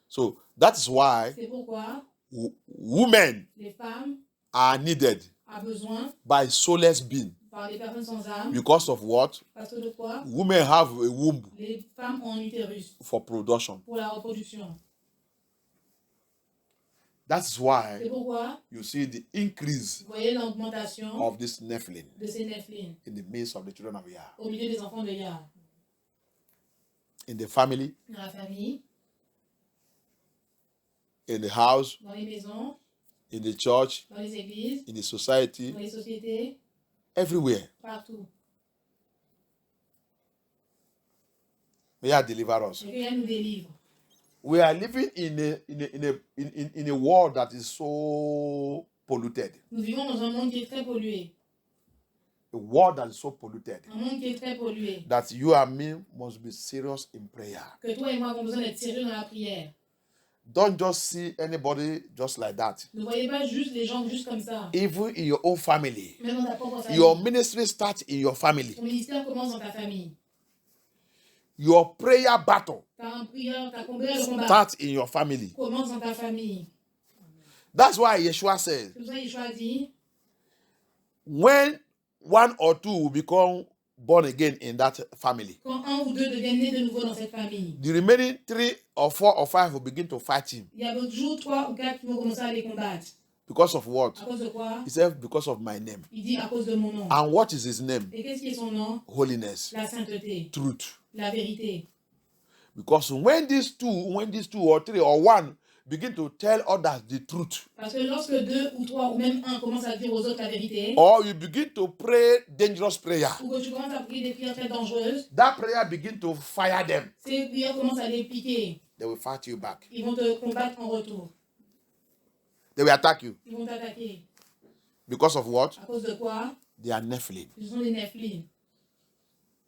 So that is why C'est pourquoi women les femmes are needed ont besoin by soulless beings. par les personnes sans âme. Because of what? Parce que de quoi? Women have a womb Les femmes ont un utérus for production. pour la reproduction. That's why C'est pourquoi you see the increase vous voyez l'augmentation of this Nephilim de ces Nephilim in the midst of the children of Yah. au milieu des enfants de Yah. In the family, Dans la famille, in the house, dans les maisons, in the church, dans les églises, in the society, dans les sociétés, everywhere. partout. May Yah deliver us. Et que Yah nous délivre. We are living in a world that is so polluted. Nous vivons dans un monde qui est très pollué. A world that is so polluted Un monde qui est très pollué. that you and me must be serious in prayer. Que toi et moi avons besoin d'être sérieux dans la prière. Don't just see anybody just like that. Ne voyez pas juste les gens juste comme ça. Even in your own family, Même dans ta propre famille. your ministry starts in your family. Ton ministère commence dans ta famille. Your prayer battle Ta prière, ta combat, le combat starts in your family. commence dans ta famille. That's why Yeshua says, C'est pour ça que Yeshua dit, when one or two will become born again in that family, quand un ou deux deviennent nés de nouveau dans cette famille, the remaining 3 or 4 or 5 will begin to fight him. il y a toujours 3 ou 4 qui vont commencer à les combattre. Because of what? À cause de quoi? He said, because of my name. Il dit à cause de mon nom. And what is his name? Et qu'est-ce qui est son nom? Holiness, La sainteté, truth. la vérité. Because when these two or 3 or 1 begin to tell others the truth, Parce que lorsque 2 ou 3 ou même 1 commencent à dire aux autres la vérité, or you begin to pray dangerous prayer, ou que tu commences à prier des prières très dangereuses, that prayer begin to fire them. ces prières commencent à les piquer. They will fight you back. Ils vont te combattre en retour. They will attack you. Ils vont t'attaquer. Because of what? À cause de quoi? They are Nephilim. Ce sont des Nephilim.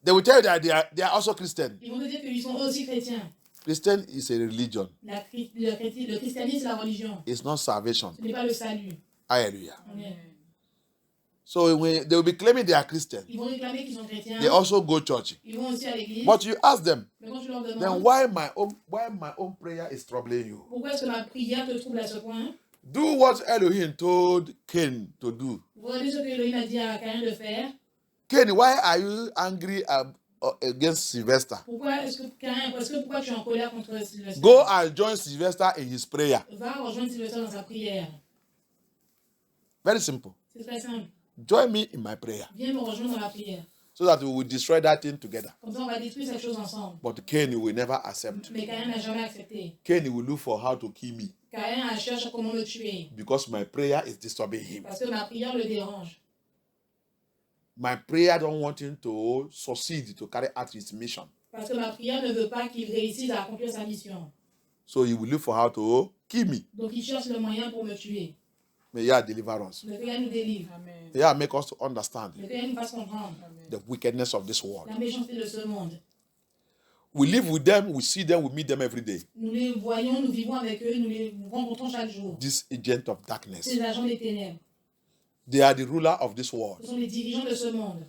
They will tell you that they are also Christian. Ils vont te dire qu'ils sont aussi chrétiens. Christian is a religion. Le christianisme, c'est la religion. It's not salvation. Ce n'est pas le salut. Hallelujah. Amen. So when they will be claiming they are Christian, Ils vont réclamer qu'ils sont chrétiens. they also go church. Ils vont aussi à l'église. But you ask them, Mais quand tu leur then demandes, why my own prayer is troubling you? pourquoi est-ce que ma prière te trouble à ce point? Do what Elohim told Cain to do. Regardez ce que Elohim a dit à Caïn de faire. Cain, why are you angry against Sylvester? Pourquoi est-ce que Caïn, pourquoi tu es en colère contre Sylvestre? Go and join Sylvester in his prayer. Va rejoindre Sylvestre dans sa prière. Very simple. C'est très simple. Join me in my prayer Viens me rejoindre dans la prière. so that we will destroy that thing together. Comme ça, on va détruire cette chose ensemble. But Cain will never accept. Mais Caïn n'a jamais accepté. Cain will look for how to kill me Caïn a cherché comment me tuer. because my prayer is disturbing him. Parce que ma prière le dérange. My prayer don't want him to succeed to carry out his mission. Parce que ma prière ne veut pas qu'il réussisse à accomplir sa mission. So he will look for how to kill me. Donc il cherche le moyen pour me tuer. May Yah deliver us. Mais que Yah nous délivre. May Yah make us to understand Mais que Yah nous fasse comprendre the wickedness of this world. la méchanceté de ce monde. We live with them, we see them, we meet them every day. Nous les voyons, nous vivons avec eux, nous les rencontrons chaque jour. This agent of darkness. C'est les agents des ténèbres. They are the ruler of this world. Ce sont les dirigeants de ce monde.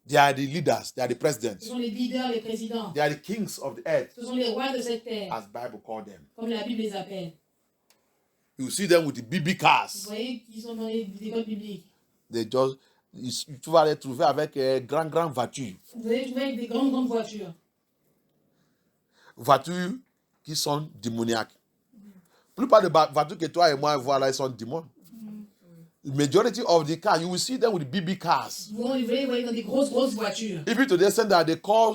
They are the leaders. They are the Ce presidents. sont les leaders, les présidents. They are the kings of the earth, Ce sont les rois de cette terre, as Bible called them. comme la Bible les appelle. You see them with the BB Vous cars. voyez qu'ils sont dans les écoles bibliques. They just, tu vas les trouver avec grand voitures. Vous allez trouver avec des grandes voitures. Voitures qui sont démoniaques. La plupart des voitures que toi et moi voilà, ils sont démons. The majority of the cars, you will see them with BB cars. Vous voyez dans des grosses voitures. Even to the extent that they call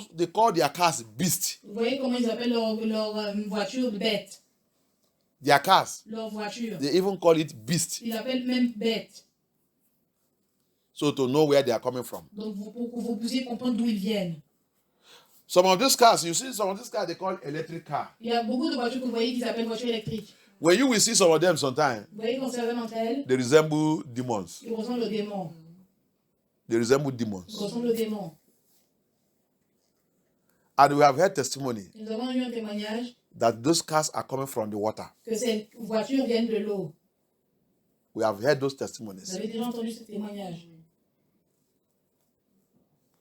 their cars beasts. Vous voyez comment ils appellent leur voiture bête. Their cars. Leur voiture. They even call it beast. Ils l'appellent même bête. So to know where they are coming from. Donc pour que vous puissiez comprendre d'où ils viennent. Some of these cars, you see some of these cars they call electric car. Il y a beaucoup de voitures que vous voyez qui s'appellent voitures électriques. When you will see some of them sometimes, Vous voyez quand certaines d'entre elles, they resemble demons. ils ressemblent aux démons. They resemble demons. Ils ressemblent aux démons. And we have heard testimony Nous avons eu un témoignage that those cars are coming from the water. que ces voitures viennent de l'eau. We have heard those Vous testimonies. avez déjà entendu ce témoignage.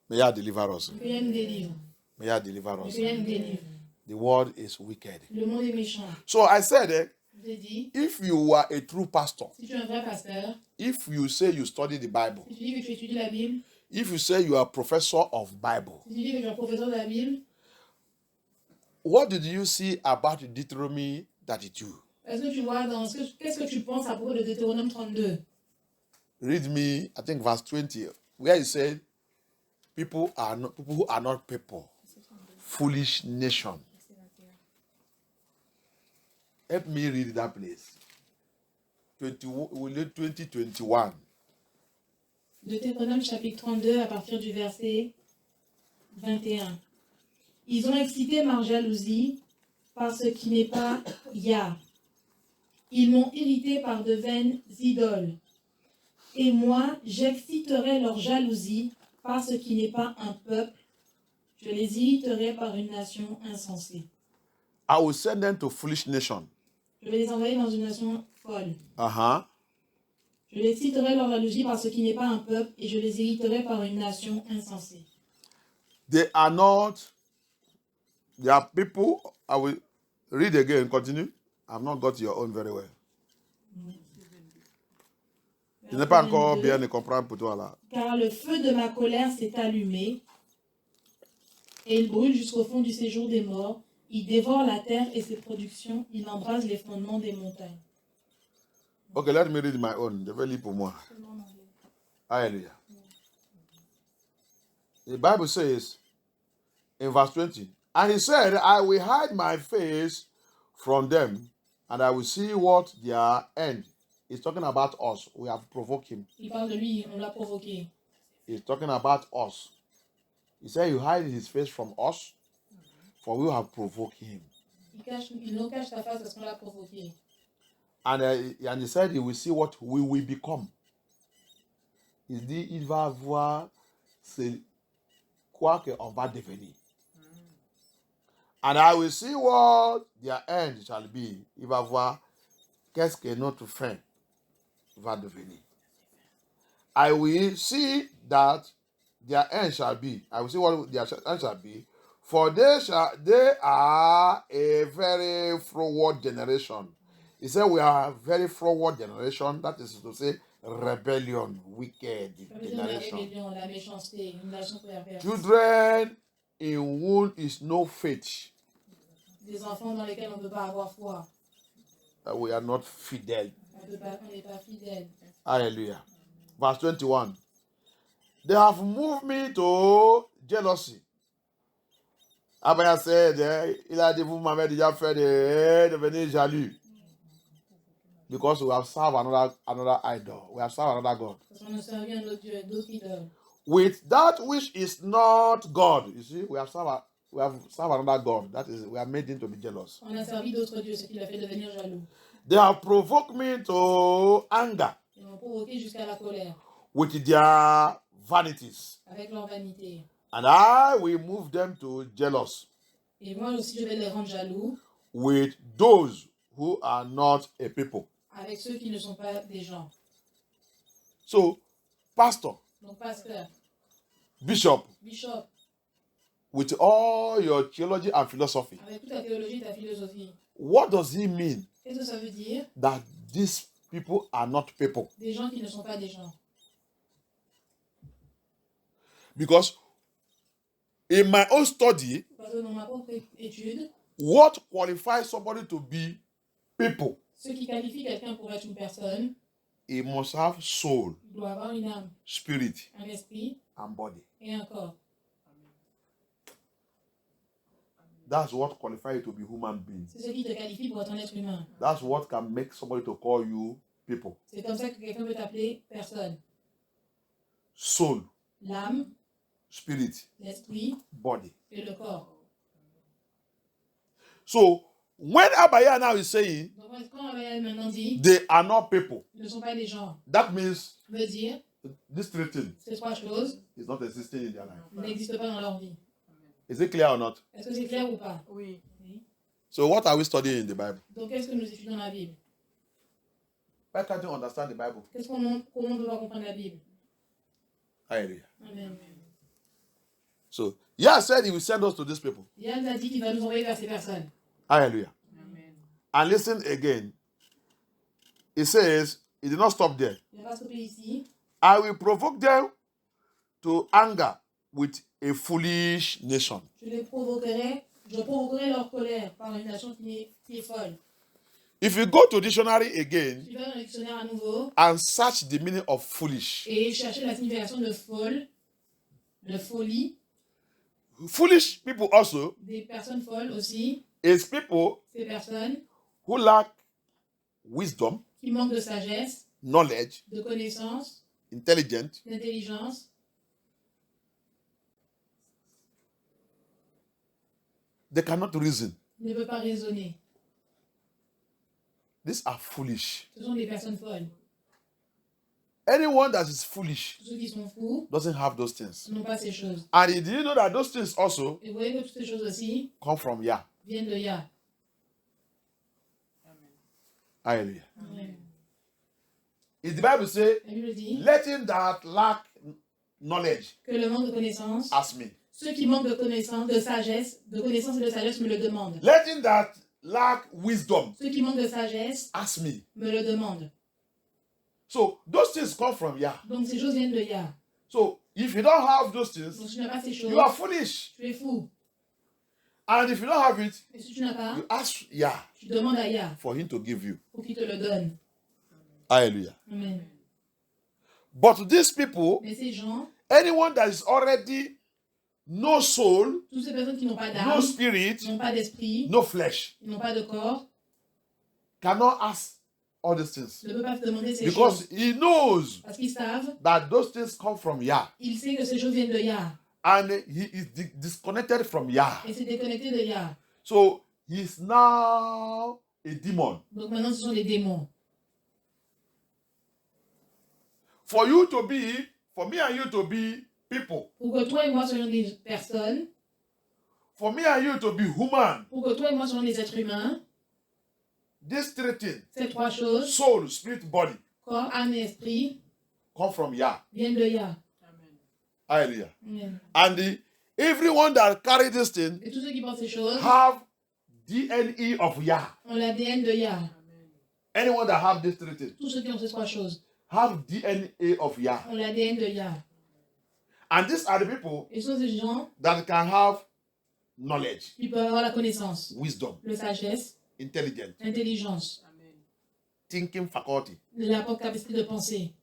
May Yah deliver us. Que Yah nous délivre. May Yah deliver Que us. Yah nous délivre. The world is wicked. Le monde est méchant. So I said, Je vous ai dit, if you are a true pastor, si tu es un vrai pasteur, if you say you study the Bible, si tu dis que tu étudies la Bible, if you say you are a professor of Bible, si tu dis que tu es un professeur de la Bible, what did you see about Deuteronomy 32? est-ce que tu vois dans qu'est-ce que tu penses à propos de Deutéronome 32? Read me, I think verse 20, where he said, people who are not people, foolish nation. Help me read that place. 2021. Deutéronome chapitre 32 à partir du verset 21. Ils ont excité ma jalousie par ce qui n'est pas Yah. Ils m'ont irrité par de vaines idoles. Et moi, j'exciterai leur jalousie par ce qui n'est pas un peuple. Je les irriterai par une nation insensée. I will send them to foolish nation. Je vais les envoyer dans une nation folle. Uh-huh. Je les exciterai leur jalousie par ce qui n'est pas un peuple, et je les irriterai par une nation insensée. They are people, I will read again, continue. I've not got your own very well. Je n'ai pas encore bien de comprendre pour toi là. Car le feu de ma colère s'est allumé, et il brûle jusqu'au fond du séjour des morts. Il dévore la terre et ses productions, il embrase les fondements des montagnes. Okay, let me read my own. Je vais lire pour moi. Hallelujah. The Bible says in verse 20, and he said, I will hide my face from them, and I will see what their end. He's talking about us. We have provoked him. Il parle de lui, on l'a provoqué. He's talking about us. He said, you hide his face from us, for we have provoked him. Il nous cache sa face parce qu'on l'a provoqué. And he said, he will see what we will become. Il dit, il va voir quoi qu'on va devenir. And I will see what their end shall be. Il va voir qu'est-ce que notre fin va devenir. I will see that their end shall be. I will see what their end shall be. For they are a very forward generation. He said we are a very forward generation. That is to say, rebellion, wicked generation. La méchanceté, une nation perverse. Children in whom is no faith. Des enfants dans lesquels on ne peut pas avoir foi. We are not fidèles. On n'est pas fidèles. Hallelujah. Verse 21. They have moved me to jealousy. Abaya said, il a dit, vous m'avez déjà fait devenir jaloux. Because we have served another idol. We have served another God. Parce qu'on a servi un autre Dieu, d'autres idoles. With that which is not God. You see, we have served another God. That is, we are made him to be jealous. On a servi d'autres dieux, ce qui l'a fait devenir jaloux. They have provoked me to anger. Ils m'ont provoqué jusqu'à la colère. With their vanities. Avec leur vanité. And I will move them to jealous. Et moi aussi, je vais les rendre jaloux. With those who are not a people. Avec ceux qui ne sont pas des gens. So, pastor. Donc, pasteur. Bishop. Bishop. With all your theology and philosophy. Avec toute ta théologie et ta philosophie. What does he mean? Qu'est-ce que ça veut dire? That these people are not people. Des gens qui ne sont pas des gens. Because in my own study, parce que dans ma propre étude, what qualifies somebody to be people? Ce qui qualifie quelqu'un pour être une personne, he must have soul, il doit avoir une âme, spirit, un esprit and body. et un corps. That's what qualifies you to be human being. C'est ce qui te qualifie pour être un être humain. That's what can make somebody to call you people. C'est comme ça que quelqu'un peut t'appeler personne. Soul, L'âme, spirit, l'esprit body. et le corps. So, when Abaya now is saying Donc quand Abaya maintenant dit they are not people, ils ne sont pas des gens, that means veut dire these three things ces trois choses is not existing in their life. n'existent pas dans leur vie. Is it clear or not? Est-ce que c'est clair ou pas? Oui. So, what are we studying in the Bible? Donc qu'est-ce que nous étudions dans la Bible? Why can't you understand the Bible? Comment on peut pas comprendre la Bible? Hallelujah. Amen. So, Yah said he will send us to these people. Yah nous a dit qu'il va nous envoyer vers ces personnes. Hallelujah. Amen. And listen again. It says, he did not stop there. Il n'a pas stoppé ici. I will provoke them to anger with a foolish nation. Je provoquerai leur colère par une nation qui est folle. If you go to dictionary again Tu vas dans le dictionnaire à nouveau and search the meaning of foolish, et chercher la signification de folle, de folie, foolish people also des personnes folles aussi, is people ces personnes who lack wisdom, qui manquent de sagesse, knowledge, de connaissance, intelligent, d'intelligence, they cannot reason. ne peuvent pas raisonner. These are foolish. Ce sont des personnes folles. Anyone that is foolish Tous ceux qui sont fous doesn't have those things. n'ont pas ces choses. And did you know that those things also Et vous voyez que toutes ces choses aussi come from Yah? viennent de Yah. Hallelujah. Amen. Is the Bible say, La Bible dit let him that lack knowledge que le manque de connaissance, ask me. ceux qui manquent de connaissance, de sagesse, de connaissance et de sagesse me le demandent. Let him that lack wisdom Ceux qui manquent de sagesse ask me. me le demandent. So those things come from Yah. Donc ces choses viennent de Yah. So if you don't have those Donc things, si tu n'as pas ces choses, you are foolish. tu es fou. And if you don't have it, Et si tu n'as pas, you ask Yah tu demandes à Yah for him to give you. pour qu'il te le donne. Hallelujah. Amen. But these people, Mais ces gens, anyone that is already no soul, toutes ces personnes qui n'ont pas no d'âme, spirit, n'ont pas d'esprit, no flesh, n'ont pas de corps, cannot ask all these things. ne peuvent pas te demander ces Because choses. he knows Parce qu'ils savent, that those things come from Yah. ils savent que ces choses viennent de Yah. And he is disconnected from Yah. Et c'est déconnecté de Yah. So he is now a demon. Donc maintenant, ce sont des démons. For you to be, for me and you to be people, Pour que toi et moi soyons des personnes, for me and you to be human, pour que toi et moi soyons des êtres humains, these three things, ces trois choses, soul, spirit, body, corps, âme et esprit, come from Yah. viennent de Yah. Amen. Hallelujah. Amen. And everyone that carry this thing Et tous ceux qui pensent ces choses have DNA of Yah. ont l'ADN de Yah. Amen. Anyone that have these three things Tous ceux qui ont ces trois choses have DNA of Yah. ont l'ADN de Yah. And these are the people Et ce sont ces gens that can have knowledge, qui peuvent avoir la connaissance, wisdom, la sagesse, intelligence, l'intelligence, Amen. thinking faculty. la capacité de penser.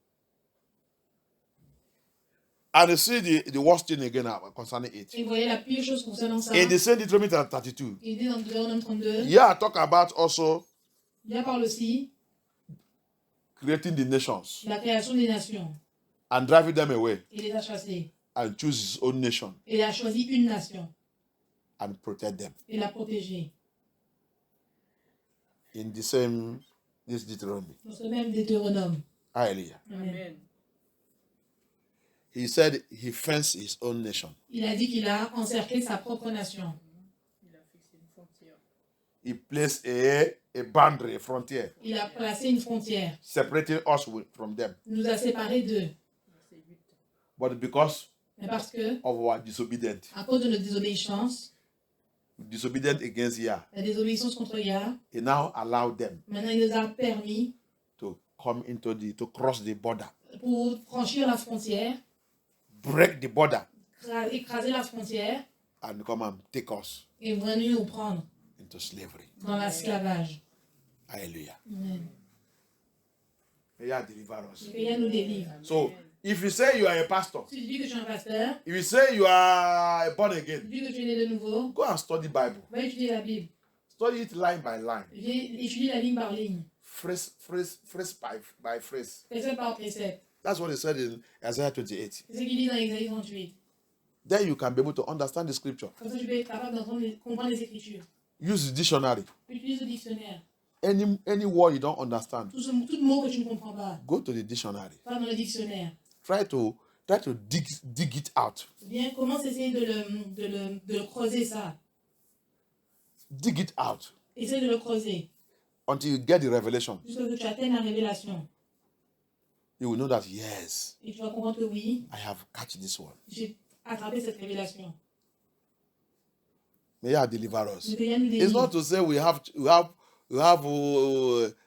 And you see the worst thing again concerning it. Et vous voyez la pire chose concernant ça. In the same Deuteronomy 32, Il dit dans Deutéronome 32, yeah, talk about also Yah parle aussi creating the nations de la création des nations. and driving them away Il les a chassés. and choose his own nation Il a choisi une nation and protect them. et l'a protégée. In the same, this Deuteronomy. Dans ce même Deutéronome. Hallelujah. Amen. Amen. He said he fenced his own nation. Il a dit qu'il a encerclé sa propre nation. Il a fixé une frontière. He placed a boundary, a frontier, Il a placé une frontière. separating us from them. Il nous a séparés d'eux. Verset 8. But because Mais parce que, of our disobedience, à cause de notre désobéissance, against Yah, la désobéissance contre Yah, he now allowed them maintenant il nous a permis, to come to cross the border, pour franchir la frontière, break the border, écraser la frontière and come and take us et venir nous prendre into slavery. dans l'esclavage. Hallelujah. Amen. May Yah deliver us. Que Yah nous délivre. So, if you say you are a pastor, Si tu dis que tu es un pasteur, if you say you are born si again, tu dis que tu es né de nouveau, go and study Bible. va étudier la Bible. Study it line by line, Étudie la ligne par ligne, phrase by phrase. précepte par précepte. That's what he said in Isaiah 28. C'est ce qu'il dit dans Exode 38. Then you can be able to understand the scripture. Comme ça, tu peux être capable comprendre les Écritures. Use the dictionary. Utilise le dictionnaire. Any word you don't understand, Tout mot que tu ne comprends pas, go to the dictionary. va dans le dictionnaire. Try to dig it out. Bien, commence à essayer de le creuser ça. Dig it out Essaye de le creuser. until you get the revelation. Jusqu'à ce que tu atteignes la révélation. You will know that yes, Et tu vas comprendre que oui, I have catch this one. j'ai attrapé cette révélation. May God deliver us. Mais que Dieu nous It's délivre. not to say we have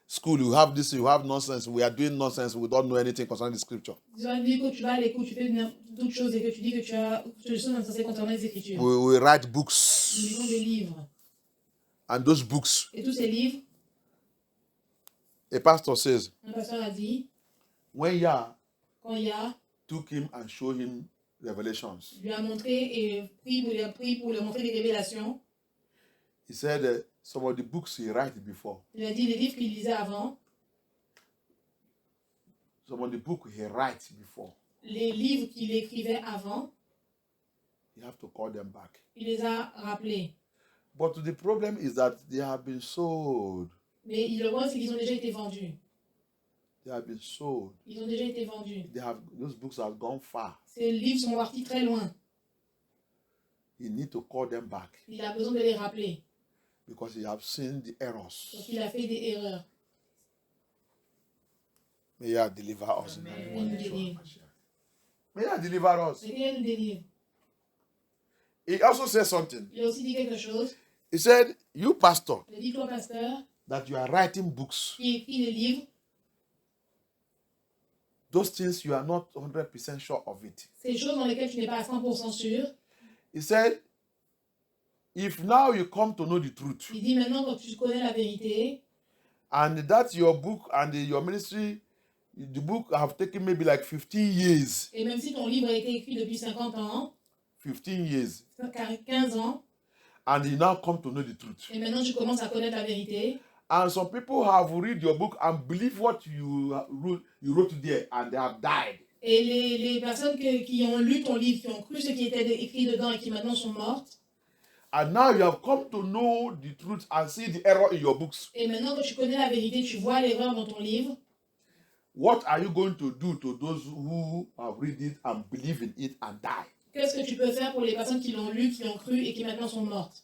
school, we have this, we have nonsense, we are doing nonsense, we don't know anything concerning the scripture. Tu vas dire que tu vas à l'écoute, tu fais d'autres choses et que tu dis que tu as des choses censées concernant les Écritures. We write Nous books, lisons des livres. and those books, Et tous ces livres, a pastor says, un pasteur a dit, when Yah quand Yah took him and showed him revelations, lui a montré et lui a pris pour lui montrer des révélations, he said some of the books he write before, il a dit les livres qu'il lisait avant, some of the books he write before, les livres qu'il écrivait avant, you have to call them back. il les a rappelés. But the problem is that they have been sold. Mais le problème, c'est qu'ils ont déjà été vendus. They have been sold. Ils ont déjà été vendus. Those books have gone far. Ces livres sont partis très loin. You need to call them back Il a besoin de les rappeler. because you have seen the errors. Parce qu'il a fait des erreurs. May God deliver us. Amen. In the name of Amen. Yeshua. May God deliver us. C'est qu'il nous délivre. He also said something. Il a aussi dit quelque chose. He said, you pastor, Il a dit, toi, pasteur, that you are writing books, qui écrit des livres, those things you are not 100% sure of it. ces choses dans lesquelles tu n'es pas à 100% sûr. He said, if now you come to know the truth, Il dit, maintenant, quand tu connais la vérité, and that your book and your ministry, the book have taken maybe like 15 years, et même si ton livre a été écrit depuis 50 ans, 15 years, 15 ans, and you now come to know the truth. et maintenant tu commences à connaître la vérité, And some people have read your book and believe what you wrote there, and they have died. et les personnes qui ont lu ton livre, qui ont cru ce qui était écrit dedans et qui maintenant sont mortes, And now you have come to know the truth and see the error in your books. et maintenant que tu connais la vérité, tu vois l'erreur dans ton livre, What are you going to do to those who have read it and believe in it and die? qu'est-ce que tu peux faire pour les personnes qui l'ont lu, qui ont cru et qui maintenant sont mortes?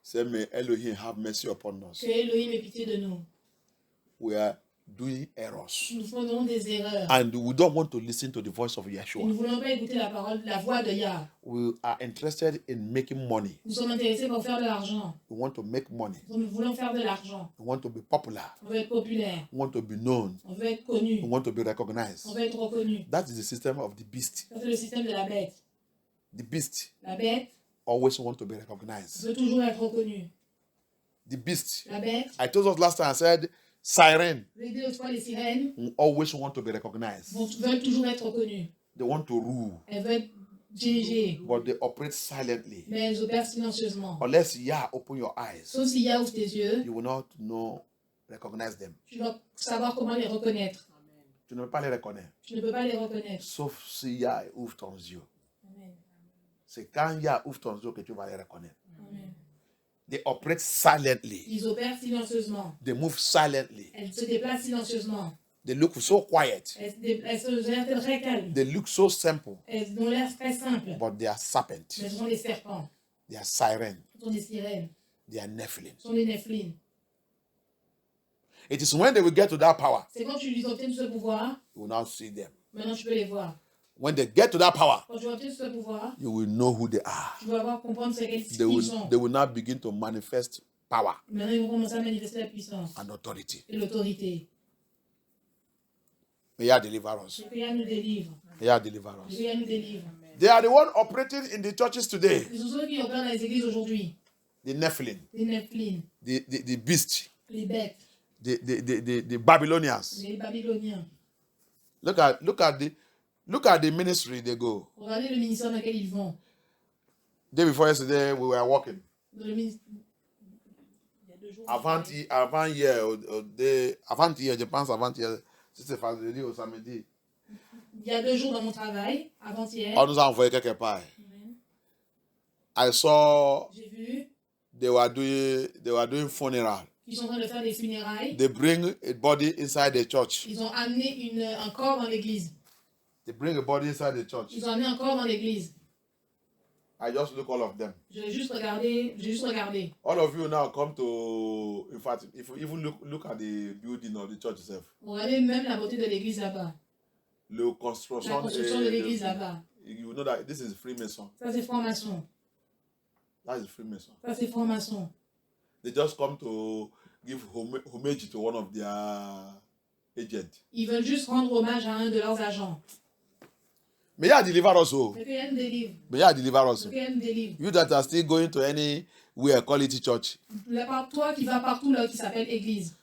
Say, may Elohim have mercy upon us. Que Elohim ait pitié de nous. We are doing errors. Nous faisons des erreurs. And we don't want to listen to the voice of Et nous ne Yeshua. voulons pas écouter la parole, la voix de Yah. We are interested in making money. Nous sommes intéressés pour faire de l'argent. We want to make money. Nous voulons faire de l'argent. We want to be popular. On veut être populaire. We want to be known. On veut être connu. We want to be recognized. On veut être reconnu. That is the system of the beast. Ça, c'est le système de la bête. The beast La bête always want to be recognized. veut toujours être reconnue. The beast. La bête, I told us last time, I said, siren je l'ai dit autrefois, les sirènes always want to be recognized. veulent toujours être reconnues. They want to rule, Elles veulent être dirigées, but they operate silently. mais elles opèrent silencieusement. Unless Yah open your eyes, Sauf si Yah ouvre tes yeux, you will not recognize them. tu dois savoir comment les reconnaître. Amen. Tu ne peux pas les reconnaître. Tu ne peux pas les reconnaître. Sauf si Yah ouvre ton yeux. Amen. C'est quand Yah ouvre ton yeux que tu vas les reconnaître. Amen. They operate silently. Ils opèrent silencieusement. They move silently. Elles se déplacent silencieusement. They look so quiet. Elles sont très calmes. They look so simple. Elles ont l'air très simples. But they are serpents. Mais ce sont des serpents. They are sirens. Ce sont des sirènes. They are Nephilim. Ce sont des nephilim. It is when they will get to that power, C'est quand tu lui obtiens ce pouvoir, you will now see them. maintenant tu peux les voir. When they get to that power, Quand tu obtiens ce pouvoir, you will know who they are. tu vas avoir comprendre ce qu'ils sont. They will now begin to manifest power Maintenant, ils vont commencer à manifester la puissance and authority. et l'autorité. May Yah deliver us. Et que Yah nous délivre. May Yah deliver Et us. que Yah nous délivre. They are the one operating in the churches today. Ce sont ceux qui opèrent dans les églises aujourd'hui. The Nephilim, Les nephilim, the beast, les bêtes, the Babylonians. les babyloniens. Look at the ministry they go. Regardez le ministère dans lequel ils vont. Day before yesterday, we were walking. Dans le ministère. Il y a 2 jours. Avant-hier, je pense avant-hier, c'était vendredi ou samedi. Il y a 2 jours dans mon travail, avant-hier. On nous a envoyé quelque part. I saw J'ai vu they were doing funeral. qu'ils sont en train de faire des funérailles. They bring a body inside the church. Ils ont amené un corps dans l'église. They bring a body inside the church. Ils ont amené un corps dans l'église. I just look all of them. J'ai juste regardé. All of you now come to, in fact, if you even look at the building of the church itself, Regardez même la beauté de l'église là-bas. the construction, La construction de l'église là-bas. you know that this is Freemason. Ça, c'est franc-maçon. That is Freemason. Ça, c'est franc-maçon. They just come to give homage to one of their agents. Ils veulent juste rendre hommage à un de leurs agents. May I deliver also. Mais qu'il nous délivre. May I deliver also. Mais qu'il nous délivre. You that are still going to anywhere, call it church. Toi qui vas partout là qui s'appelle église.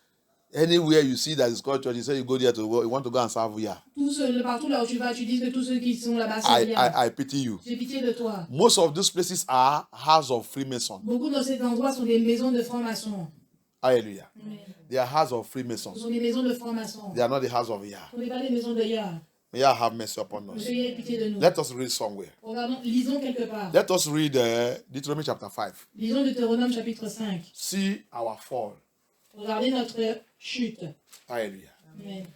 Anywhere you see that is called church, you say you go there to work, you want to go and serve here. Partout là où tu vas, tu dis que tous ceux qui sont là-bas sont bien. I pity you. J'ai pitié de toi. Most of those places are house of Freemason. Beaucoup de ces endroits sont des maisons de francs-maçons. Hallelujah. Amen. They are house of Ce Freemasons. sont des maisons de francs-maçons. They are not the house of Yah. Ce ne sont pas des maisons de Yah. May Yah have mercy upon us. Dieu ait pitié de nous. Let us read somewhere. Regardons, lisons quelque part. Let us read Deuteronomy chapter 5. Lisons Deutéronome chapitre 5. See our fall. Regardez notre chute. Hallelujah. Amen.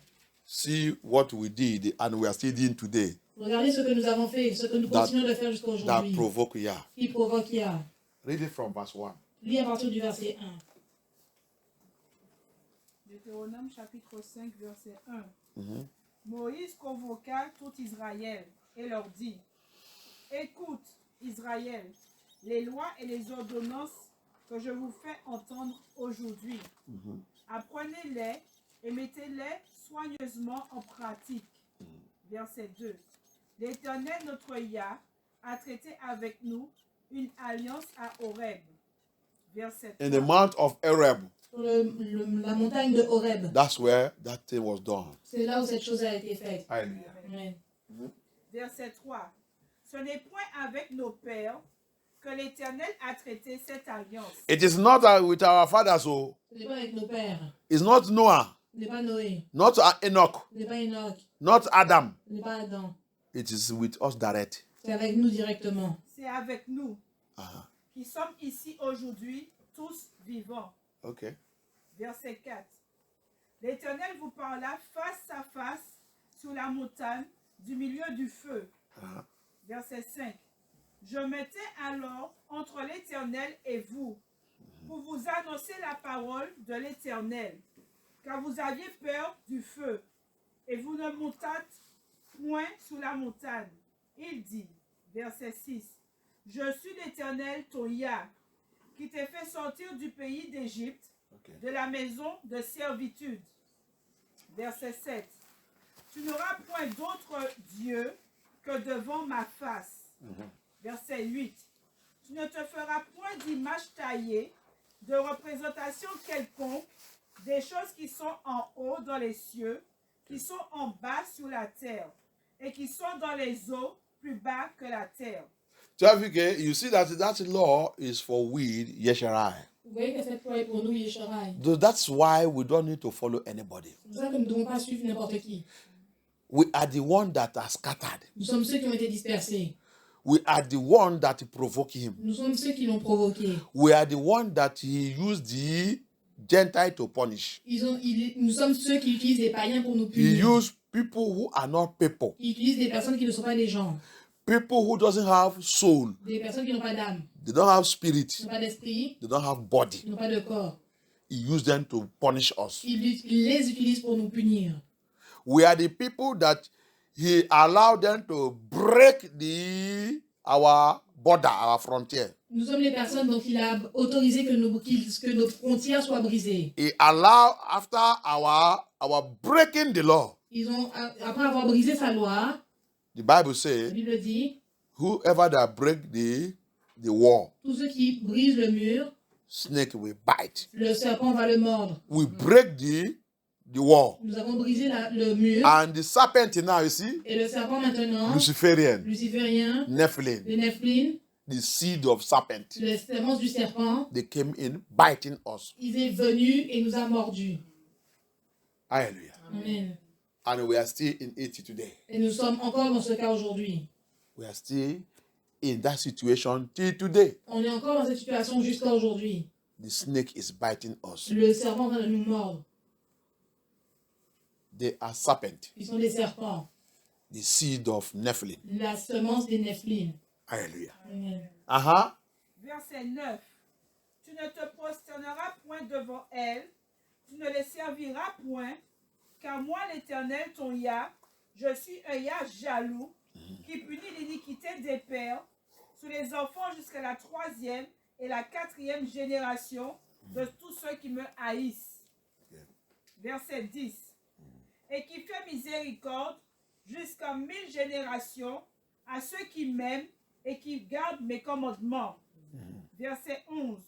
See what we did and we are still doing today Regardez ce que nous avons fait, ce que nous That- continuons de faire jusqu'à that aujourd'hui. provoke Yah. Qui provoque Yah. Read it from verse 1. Lis à partir du verset 1. Deutéronome chapitre 5, verset 1. Mhm. Moïse convoqua tout Israël et leur dit, écoute, Israël, les lois et les ordonnances que je vous fais entendre aujourd'hui. Mhm. Apprenez-les et mettez-les soigneusement en pratique. Verset 2. L'Éternel, notre Yah, a traité avec nous une alliance à Horeb. Verset 3. In the mount of Arab, Sur la montagne de Horeb. that's where that thing was done. C'est là où cette chose a été faite. Hallelujah. Amen. Verset 3. Ce n'est point avec nos pères que l'Éternel a traité cette alliance. It is not with our fathers, so Ce n'est pas avec nos pères. it's not Noah, Ce n'est pas Noé. not Enoch, Ce n'est pas Enoch. not Adam. Ce n'est pas Adam. It is with us direct. C'est avec nous directement. C'est avec nous Uh-huh. qui sommes ici aujourd'hui, tous vivants. Okay. Verset 4. L'Éternel vous parla face à face sur la montagne du milieu du feu. Uh-huh. Verset 5. Je mettais alors entre l'Éternel et vous pour vous annoncer la parole de l'Éternel, car vous aviez peur du feu, et vous ne montâtes point sur la montagne. Il dit, verset 6, je suis l'Éternel ton Yah, qui t'ai fait sortir du pays d'Égypte, Okay. de la maison de servitude. Verset 7. Tu n'auras point d'autre Dieu que devant ma face. Verset 8. Tu ne te feras point d'image taillée, de représentation quelconque, des choses qui sont en haut dans les cieux, qui sont en bas sur la terre, et qui sont dans les eaux plus bas que la terre. So, okay, you see that law is for we, Yesharai. Vous voyez que cette loi est pour nous, Yesharai. So that's why we don't need to follow anybody. C'est pour ça que nous ne devons pas suivre n'importe qui. We are the one that are scattered. Nous sommes ceux qui ont été dispersés. We are the one that provoke him. Nous sommes ceux qui l'ont provoqué. We are the one that he used the Gentile to punish. Nous sommes ceux qui utilisent des païens pour nous He punir. used people who are not people. Ils utilisent des personnes qui ne sont pas des gens. People who doesn't have soul. Des personnes qui n'ont pas d'âme, They don't have qui spirit. n'ont pas d'esprit, They don't have body. qui n'ont pas de corps. He used them to punish us. Il les utilise pour nous punir. We are the people that he allowed them to break our border, our frontier. Nous sommes les personnes dont il a autorisé que nos frontières soient brisées. He allowed after our breaking the law. Après avoir brisé sa loi, The Bible la says, Bible dit, whoever that break the wall, tous ceux qui brisent le mur, snake will bite. le serpent va le mordre. We break the wall. Nous avons brisé le mur. And the serpent now, you see, Et le serpent maintenant, Luciferian, luciférien, Nephilim, le Nephilim, the seed of serpent, le sémence du serpent, they came in biting us. il est venu et nous a mordus. Hallelujah. Amen. And we are still in it today. Et nous sommes encore dans ce cas aujourd'hui. We are still in that situation till today. On est encore dans cette situation jusqu'à aujourd'hui. The snake is biting us. Le serpent va nous mordre. They are serpent, Ils sont des serpents. the seed of Nephilim. La semence des Nephilim. Hallelujah. Amen. Uh-huh. Verset 9. Tu ne te prosterneras point devant elles, tu ne les serviras point, car moi l'Éternel ton Yah, je suis un Yah jaloux, qui punit l'iniquité des pères sur les enfants jusqu'à la 3e et la 4e génération de tous ceux qui me haïssent. Verset 10. Et qui fait miséricorde jusqu'à 1000 générations à ceux qui m'aiment et qui gardent mes commandements. Verset 11.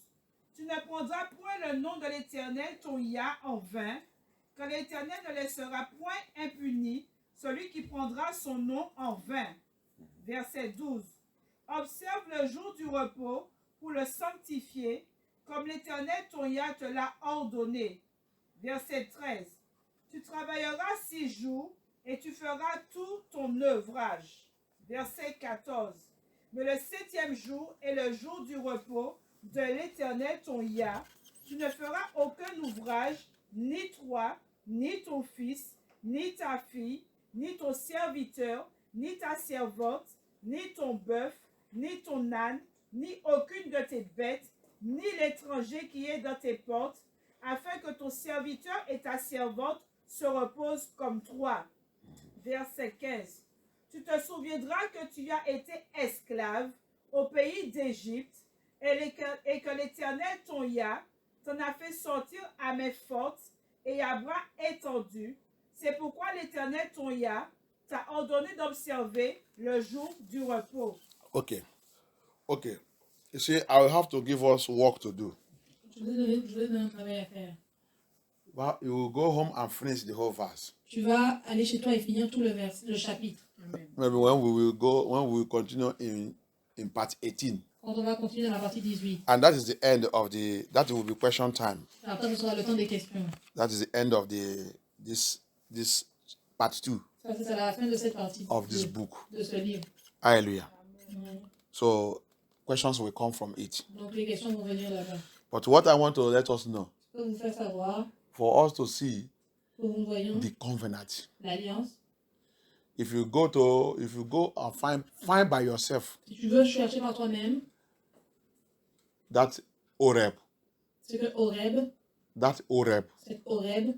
Tu ne prendras point le nom de l'Éternel ton Yah en vain, que l'Éternel ne laissera point impuni celui qui prendra son nom en vain. Verset 12. Observe le jour du repos pour le sanctifier, comme l'Éternel ton Yah te l'a ordonné. Verset 13. Tu travailleras 6 jours et tu feras tout ton œuvrage. Verset 14. Mais le 7e jour est le jour du repos de l'Éternel ton Yah. Tu ne feras aucun ouvrage, ni toi, ni ton fils, ni ta fille, ni ton serviteur, ni ta servante, ni ton bœuf, ni ton âne, ni aucune de tes bêtes, ni l'étranger qui est dans tes portes, afin que ton serviteur et ta servante se reposent comme toi. Verset 15. Tu te souviendras que tu as été esclave au pays d'Égypte et que l'Éternel ton Yah t'en a fait sortir à main forte et à bras étendus. C'est pourquoi l'Éternel ton Yah t'a ordonné d'observer le jour du repos. Okay. Okay. You see, I will have to give us work to do. Je vais donner un travail à faire. Well, you will go home and finish the whole verse. Tu vas aller chez toi et finir tout le chapitre. Maybe when we will continue in part 18. Quand on va continuer dans la partie 18. And that is the end of that will be question time. Après, ce sera le temps des questions. That is the end of this part 2 Ça, c'est la fin de cette partie of this book. de ce livre. Hallelujah. Ouais. So questions will come from it. Donc, les questions vont venir là-bas. But what I want to let us know, Je peux vous faire savoir, for us to see pour que nous voyons the covenant. l'alliance. If you go and find by yourself Si tu veux chercher par toi-même, that Horeb, c'est que Horeb, that Horeb cette Horeb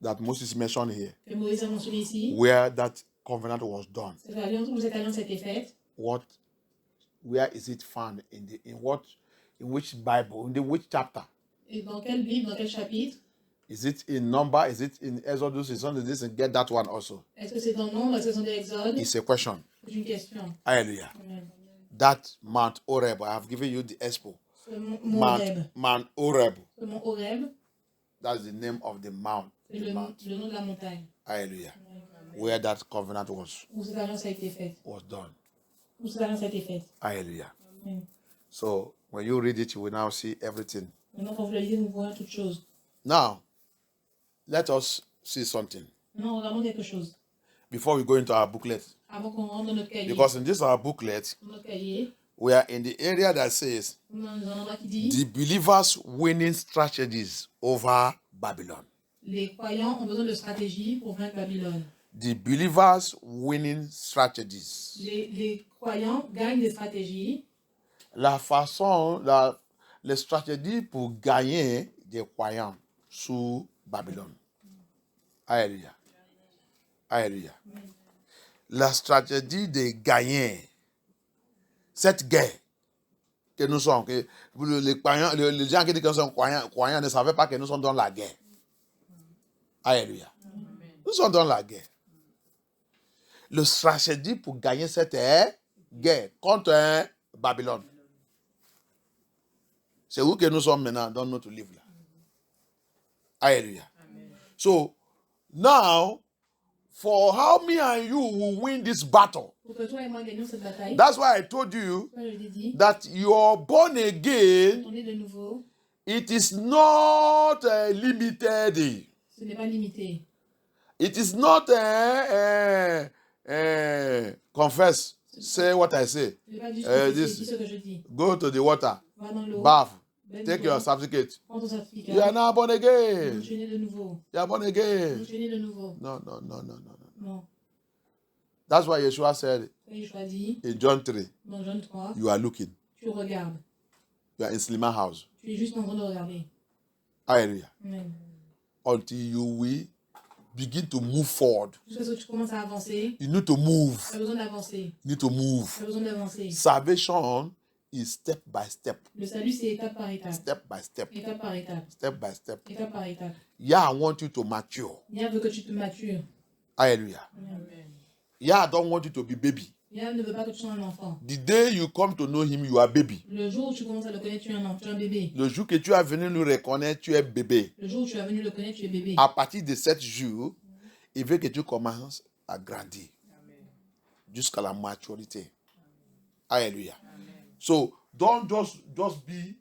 that Moses mentioned here, que Moïse a mentionné ici, where that covenant was done, cette alliance où cette alliance a été faite, where is it found in which Bible, in which chapter? et dans quelle Bible, dans quel chapitre? Is it in Number? Is it in Exodus? Is it this? And get that one also. Est-ce que c'est dans Nombre? Est-ce que c'est dans l'Exode? It's a question. C'est une question. Hallelujah. Amen. That Mount Horeb, I have given you the expo. Ce mont Horeb. Mount Horeb. Ce mont Horeb, That's the name of the mount. c'est le nom de la montagne. Hallelujah. Where that covenant Où cette alliance a été faite. was done. Où cette alliance a été faite. Hallelujah. Amen. So when you read it, you will now see everything. Maintenant, quand vous le lisez, vous voyez toutes choses. Now, let us see something Maintenant, regardons quelque chose. before we go into our booklet. Avant qu'on rentre dans notre cahier. Because in this our booklet, Dans notre cahier, we are in the area that says on a un endroit qui dit the believers' winning strategies over Babylon. les croyants ont besoin de stratégies pour vaincre Babylone. The believers' winning strategies. Les croyants gagnent des stratégies. Les stratégies pour gagner des croyants sous Babylone. Alléluia. Alléluia. La stratégie de gagner cette guerre que nous sommes, que les croyants, les gens qui disent que nous sommes croyants ne savaient pas que nous sommes dans la guerre. Alléluia. Nous sommes dans la guerre. Le stratégie pour gagner cette guerre contre Babylone. C'est où que nous sommes maintenant dans notre livre là. Hallelujah. So now, for how me and you will win this battle. Pour que toi et moi gagnions cette bataille. That's why I told you Je l'ai dit. that you're born again. On est de nouveau. It is not limited. Ce n'est pas limité. It is not confess. Say what I say. Ce n'est pas juste This- ce que je dis. Go to the water. Va dans l'eau. Bath. Belle Take l'eau, your certificate. prends ton certificat. You are now born again. Tu es né de nouveau. You are born again. Tu es né de nouveau. No. Non. That's why Yeshua said Tu choisis. in John 3, Dans Jean 3, you are looking. tu regardes. You are in Sliman house. Tu es juste en train de regarder. Hallelujah. Amen. Until you will begin to move forward. Jusqu'à ce que tu commences à avancer. You need to move. Tu as besoin d'avancer. You need to Tu move. as besoin d'avancer. Salvation is step by step. Le salut, c'est étape par étape. Step by step. Étape par étape. Step by step. Étape par étape. Yeah, I want you to mature. Yah veut que tu te matures. Hallelujah. Yeah, I don't want you to be baby. Yah ne veut pas que tu sois un enfant. The day you come to know him, you are baby. Le jour où tu commences à le connaître, tu es un enfant, tu es un bébé. Le jour que tu es venu nous reconnaître, tu es bébé. Le jour où tu es venu le connaître, tu es bébé. À partir de 7 jours, il veut que tu commences à grandir jusqu'à la maturité. Alléluia. So, don't just be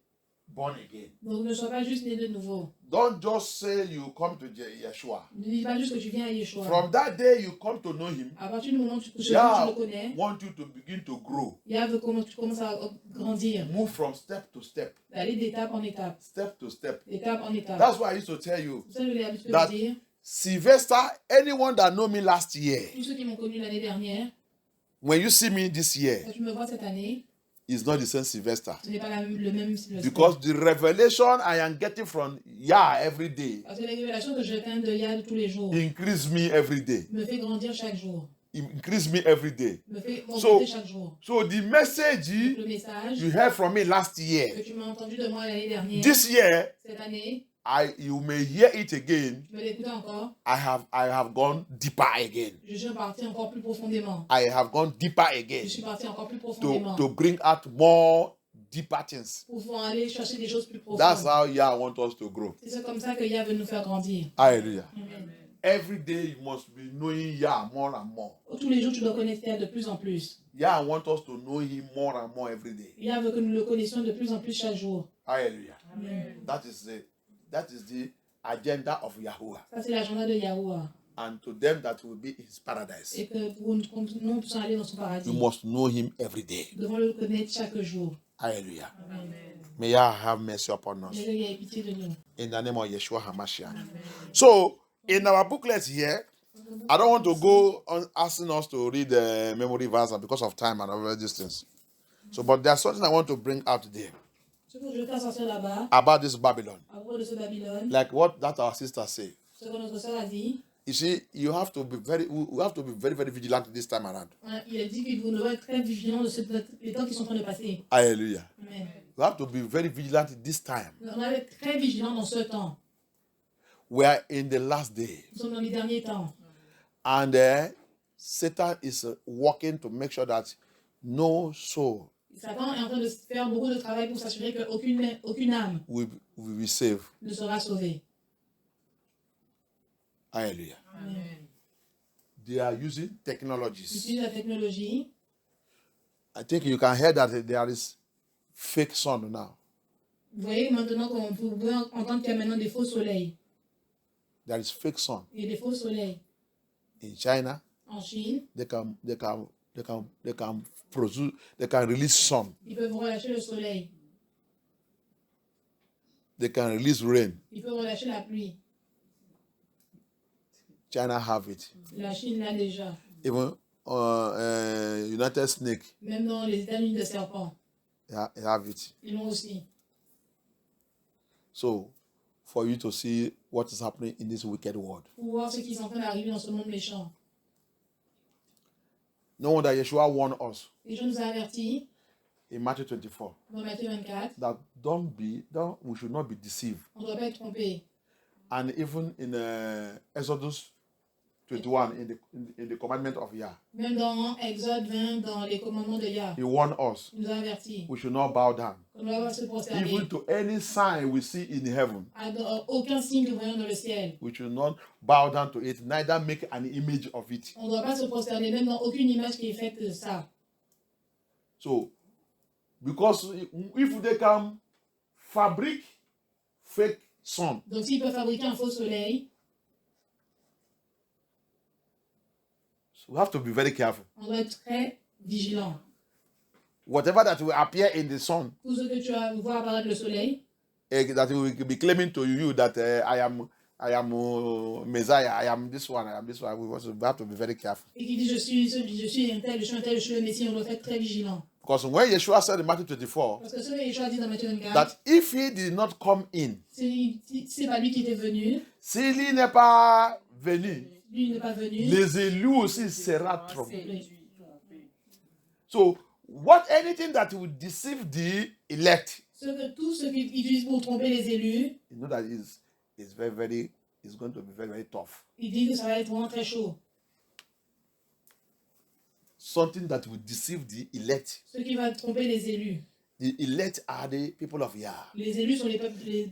born again. Donc ne sois pas juste né de nouveau. Don't just say you come to Yeshua. Ne dis pas juste que tu viens à Yeshua. From that day you come to know him, À partir du moment où tu Yah le connais, want you to begin to grow. Yah veut que tu commences à grandir. Move from step to step. D'aller d'étape en étape. Step to step. D'étape en étape. That's why I used to tell you C'est ça que je l'ai l'habitude de that vous dire. Sylvester, anyone that know me last year, Tous ceux qui m'ont connu l'année dernière, when you see me this year, quand tu me vois cette année, it's not the same Sylvester. ce n'est pas le même Sylvester. Because the revelation I am getting from Yah every day Parce que les révélations que je atteins de Yah tous les jours increase me every day. me fait grandir chaque jour. Increase me every day. Me fait So- augmenter chaque jour. So the message Le message you heard from me last que year, tu m'as entendu de moi l'année dernière, this year cette année, you may hear it again. tu me l'écoutes encore, I have gone deeper again. je suis parti encore plus profondément. I have gone deeper Je again suis parti encore plus profondément. to bring out more deeper things. Pour pouvoir aller chercher des choses plus That's profondes. how Yah wants us to grow. C'est comme ça que Yah veut nous faire grandir. Hallelujah. Amen. Every day you must be knowing Yah more and more. Tous les jours, tu dois connaître Yah de plus en plus. Yah wants us to know him more and more every day. Yah veut que nous le connaissions de plus en plus chaque jour. Hallelujah. Amen. That is the agenda of Yahuwah. Ça, c'est l'agenda de Yahuwah. And to them that will be in his paradise, Et que pour nous puissions aller dans son paradis, you must know him every day. nous devons le connaître chaque jour. Hallelujah. Amen. May Yah have mercy upon us. Mais qu'il ait pitié de nous. In the name of Yeshua HaMashiach. So, in our booklet here, I don't want to go on asking us to read the memory verse because of time and all these things. So, but there's something I want to bring out there Ce que je veux faire sortir là-bas, about this Babylon. à propos de ce Babylone, Like what that our sister say. ce que notre sœur a dit, You see, we have to be very, very vigilant this time around. hein, il a dit que vous devez être très vigilants de les temps qui sont en train de passer. Hallelujah. Amen. We have to be very vigilant this time. On doit être très vigilants dans ce temps. We are in the last day. Nous sommes dans les derniers temps. And Satan is working to make sure that no soul Satan est en train de faire beaucoup de travail pour s'assurer qu'aucune âme will be saved. ne sera sauvée. Hallelujah. Amen. They are using Ils technologies. utilisent la technologie. I think you can hear that there is fake sun now. Vous voyez maintenant qu'on peut entendre qu'il y a maintenant des faux soleils. There is fake sun. Il y a des faux soleils. In China, En Chine, they can produce, they can release sun. ils peuvent relâcher le soleil. They can release rain. Ils peuvent relâcher la pluie. China have it. La Chine l'a déjà. Even United Snake, Même dans les États-Unis de serpents, they have it. ils l'ont aussi. So, for you to see what is happening in this wicked world. Pour voir ce qui est en train d'arriver dans ce monde méchant. No wonder Yeshua warned us Et je nous ai avertis in Matthew 24 dans Matthieu 24, that we should not be deceived. on ne doit pas être trompé. And even in Exodus 21, in the commandment of Yah, Même dans Exode 20, dans les commandements de Yah, he warned us il nous a avertis we should not bow down. qu'on ne doit pas se prosterner Even to any sign we see in heaven, à aucun signe que nous voyons dans le ciel. we should not bow down to it, neither make an image of it. On ne doit pas se prosterner, même dans aucune image qui est faite de ça. So, because if they can fabric fake sun, Donc s'ils peuvent fabriquer un faux soleil, so we have to be very careful. on doit être très vigilant. Whatever that will appear in the sun, Tout ce que tu vas voir apparaître le soleil, that will be claiming to you that I am Messiah, I am this one. We have to be very careful. et qui dit je suis un tel, je suis un tel, je suis le Messie, on doit être très vigilant. Because when Yeshua said in Matthew 24 Parce que ce que Yeshua dit dans Matthieu 24, that if he did not come in, c'est pas lui qui était venu, s'il n'est pas venu, lui n'est pas venu. les élus aussi sera trompés. Oui. So anything that will deceive the elect, Tout ce qu'ils utilisent pour tromper les élus, you know that is it's going to be very, very tough. ils disent que ça va être vraiment très chaud. Something that will deceive the elect. Ce qui va tromper les élus. The elect are the people of Yah. Les élus sont les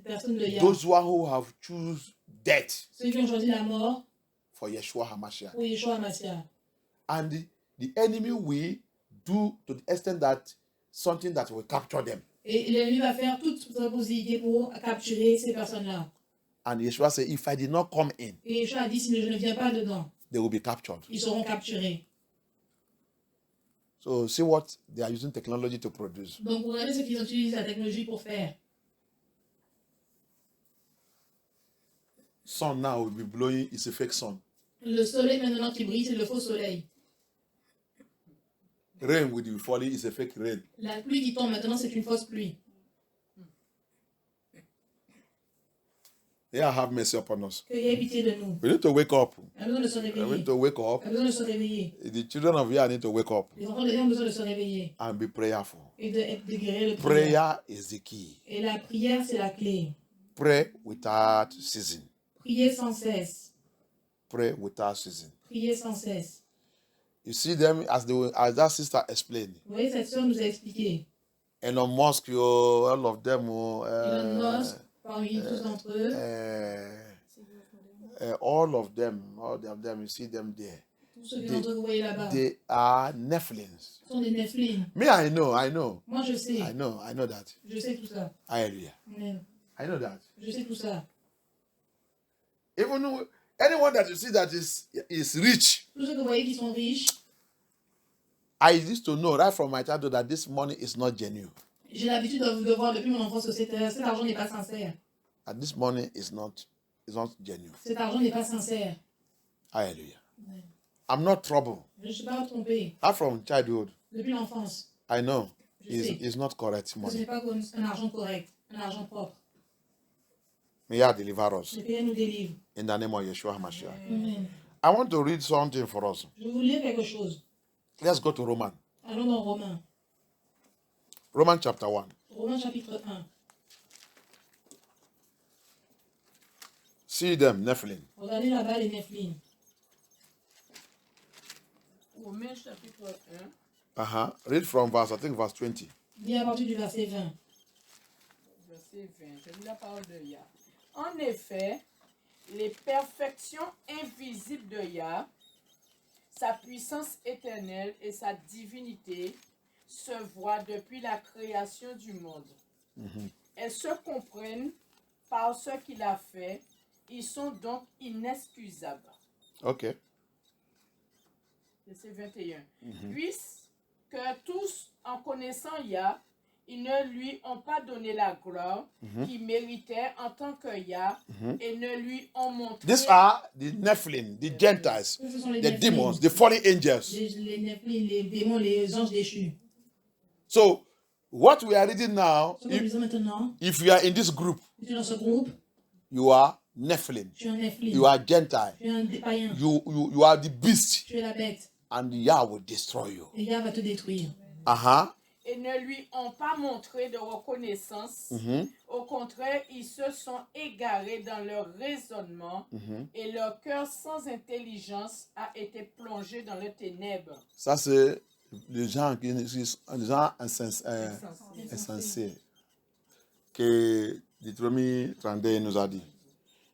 personnes de Yah. Those who have choose death Ceux qui ont choisi la mort for Yeshua HaMashiach. pour Yeshua HaMashiach. And the enemy will do to the extent that something that will capture them. Et l'ennemi va faire toute sa possibilité pour capturer ces personnes-là. And Yeshua said, if I did not come in, Et Yeshua a dit, si je ne viens pas dedans, they will be captured. ils seront capturés. So see what they are using technology to produce. Donc, regardez ce qu'ils utilisent la technologie pour faire. Sun now will be blowing, it's a fake sun. Le soleil maintenant qui brille, c'est le faux soleil. Rain will be falling, it's a fake rain. La pluie qui tombe maintenant, c'est une fausse pluie. They have mercy upon us. Que ait pitié de nous. We need to wake up. On a besoin de se We need réveiller. to wake up. On a besoin de se réveiller. The children of Yah need to wake up Les enfants de Dieu ont besoin de se réveiller and be prayerful. et de guérir le prière. Prayer is the key. Et la prière, c'est la clé. Pray without ceasing. Priez sans cesse. Pray without ceasing. Priez sans cesse. You see them as that sister explained. Vous voyez, cette soeur nous a expliqué. Elon Musk, all of them, Elon Musk, parmi tous d'entre eux, all of them, you see them there. tous ceux d'entre eux que vous voyez là-bas, They are Nephilims. sont des Nephilim. Me, I know. Moi, je sais. I know that. Je sais tout ça. Hallelujah. Amen. I know that. Je sais tout ça. Even anyone that you see that is rich, Tous ceux que vous voyez qui sont riches, I used to know right from my childhood that this money is not genuine. j'ai l'habitude de voir depuis mon enfance que cet argent n'est pas sincère. That this money is not genuine. Cet argent n'est pas sincère. Hallelujah. Amen. I'm not troubled. Je ne suis pas trompé. Right from childhood, Depuis l'enfance, I know je sais it's not correct que ce money. n'est pas un argent correct, un argent propre. May Yah deliver us Le Père nous délivre. in the name of Yeshua HaMashiach. Amen. I want to read something for us. Je vais vous lire quelque chose. Let's go to Romans. Allons dans Romains. Romans chapter 1. Romains chapitre 1. See them, Nephilim. Regardez là-bas les Nephilim. Romains chapitre 1, Read from verse 20. Lis à partir du verset 20. verset 20. Je lis la parole de Yah. En effet, les perfections invisibles de Yah, sa puissance éternelle et sa divinité se voient depuis la création du monde. Elles se comprennent par ce qu'il a fait. Ils sont donc inexcusables. Okay. Verset 21. Puisque tous, en connaissant Yah, ils ne lui ont pas donné la gloire qu'il méritait en tant que Yah et ne lui ont montré... These are the Nephilim, the Gentiles, Ce sont les the Nephilim. demons, the fallen angels. Les Nephilim, les démons, les anges déchus. So, what we are reading now, Ce que nous lisons maintenant, if you are in this group, je suis dans ce groupe, you are Nephilim, je suis un Nephilim. you are Gentile, Je suis un païen. you are the beast, Tu es la bête. and Yah will destroy you. Et Yah va te détruire. Et ne lui ont pas montré de reconnaissance. Au contraire, ils se sont égarés dans leur raisonnement et leur cœur sans intelligence a été plongé dans les ténèbres. Ça, c'est les gens insensés que Deutéronome 32 nous a dit.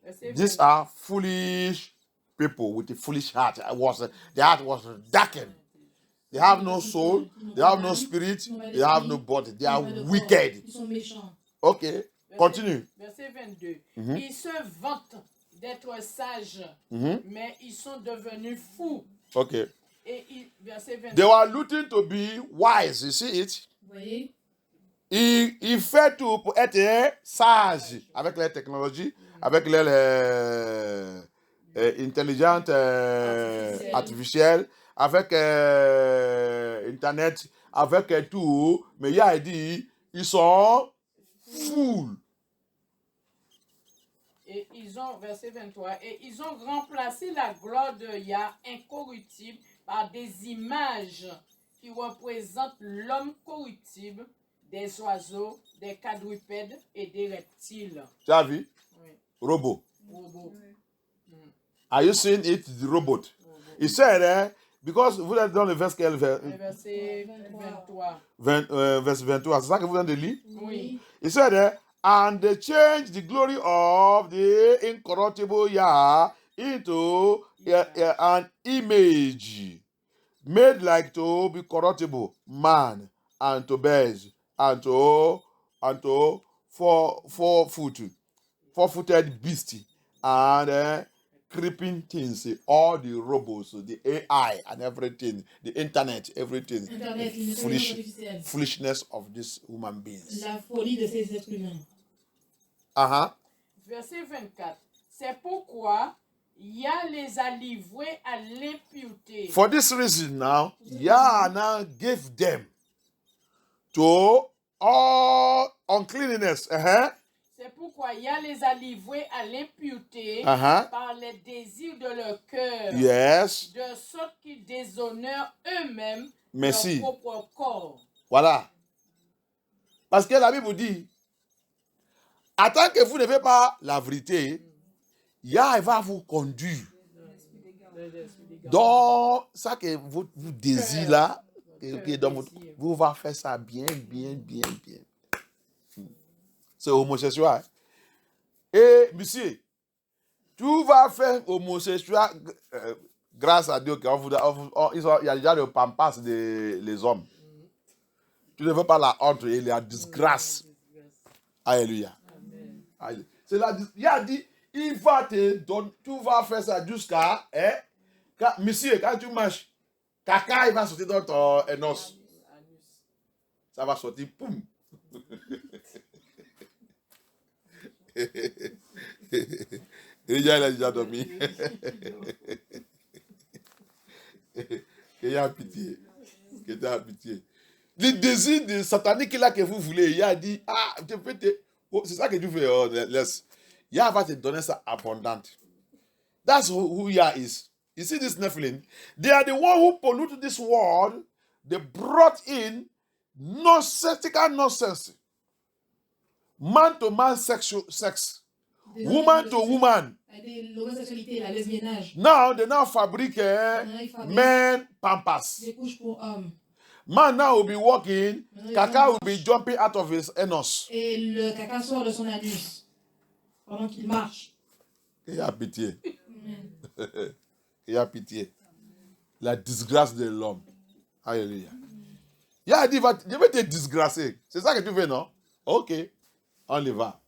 Verset These 20. are foolish people with a foolish heart. Their heart was darkened. They have no soul, they have no spirit, they have no body. They are wicked. Ils sont méchants. Okay, continue. Verset 22. Ils se vantent d'être sages, mais ils sont devenus fous. Okay. Et verset 22. They were looking to be wise, you see it? Vous voyez? Il fait tout pour être sage avec les technologies, avec les intelligentes artificielles, avec Internet, avec tout. Mais il a dit, ils sont fous. Et ils ont, verset 23, et ils ont remplacé la gloire de Yah incorruptible par des images qui représentent l'homme corruptible, des oiseaux, des quadrupèdes et des reptiles. Tu as vu? Oui. Robot. Robot. Are you seeing it? The robot. He said, because vous êtes dans le verset quel vers? Le verset 23. Verset 23. C'est ça que vous venez de lire? Oui. He said, and they changed the glory of the incorruptible Yah into an image made like to be corruptible man and to birds and to four-footed beast and creeping things, all the robots, the AI and everything, the internet, everything. Internet, Foolish- l'intelligence artificielle. Foolishness of these human beings. La folie de ces êtres humains. Uh-huh. Verset 24. C'est pourquoi Yah les a livrés à l'impureté. For this reason now, Yah now gave them to all uncleanness. C'est pourquoi Yah les a livrés à l'impureté Uh-huh. par les désirs de leur cœur, Yes. de sorte qu'ils déshonorent eux-mêmes Merci. leur propre corps. Voilà. Parce que la Bible dit, en tant que vous ne faites pas la vérité, Yah va vous conduire dans ça que vous désirez là, que dans votre, vous va faire ça bien. C'est homosexuel. Et monsieur, tu vas faire homosexuel grâce à Dieu. Il y a déjà le pampas des hommes. Tu ne veux pas la honte et la disgrâce. Alléluia. C'est la il a dit, il va te donner, tu vas faire ça jusqu'à, monsieur, quand tu marches, caca, il va sortir dans ton os. Ça va sortir, poum. Il a déjà dormi. Il a pitié. Le désir de satanique là que vous voulez, il a dit, tu peux te... c'est ça que tu fais, laisse. Yah va te donner ça abondante. That's who Yah is. You see this Nephilim? They are the one who pollute this world. They brought in nonsensical nonsense. Man to man sex. Woman to woman. L'homosexualité, la lesbiennage. Now they now fabric Ils fabriquent men pampas. des couches pour hommes. Man now will be walking, caca will be jumping out of his anus. Et le caca sort de son anus pendant qu'il marche. Il a pitié. Il a pitié. La disgrâce de l'homme. Alléluia. Il a dit, je vais te disgracer. C'est ça que tu veux, non? Ok. On y va.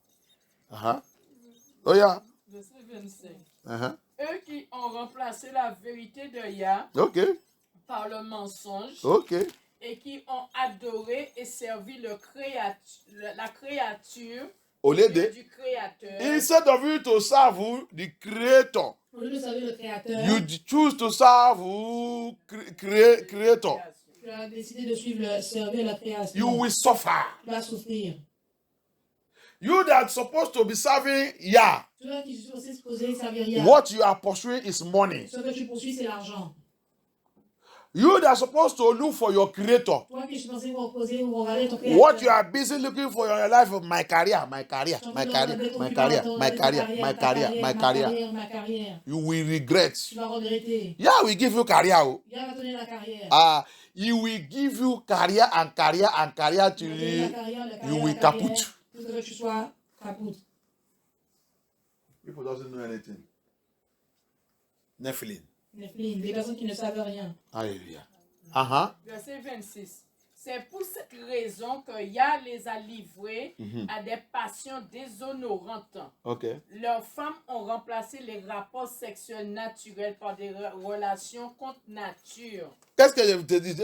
Oh yeah. Verset 25. Uh-huh. Eux qui ont remplacé la vérité de Yah Ok. par le mensonge Ok. et qui ont adoré et servi la créature Au lieu lieu de... du Créateur. Instead of you to serve the creator, Au lieu de servir le créateur, you choose to serve creator. tu as décidé de servir la création. You will suffer. Tu vas souffrir. You that supposed to be serving Yah, Toi qui suis aussi supposé servir Yah. what you are pursuing is money. Ce que tu poursuis, c'est l'argent. You that supposed to look for your creator, Toi qui suis censé reposer ou regarder ton créateur. what you are busy looking for in your life, my career. Ma carrière. You will regret. Tu vas regretter. Yah will give you career. Yah va te donner la carrière. He will give you career and career and career till La carrière, you will kaput. Pour que tu sois kaput. People doesn't know anything. Nephilim. Nephilim, des personnes qui ne savent rien. Alléluia. Verset 26. C'est pour cette raison que Yah les a livrés à des passions déshonorantes. Okay. Leurs femmes ont remplacé les rapports sexuels naturels par des relations contre nature. Qu'est-ce que je te dis?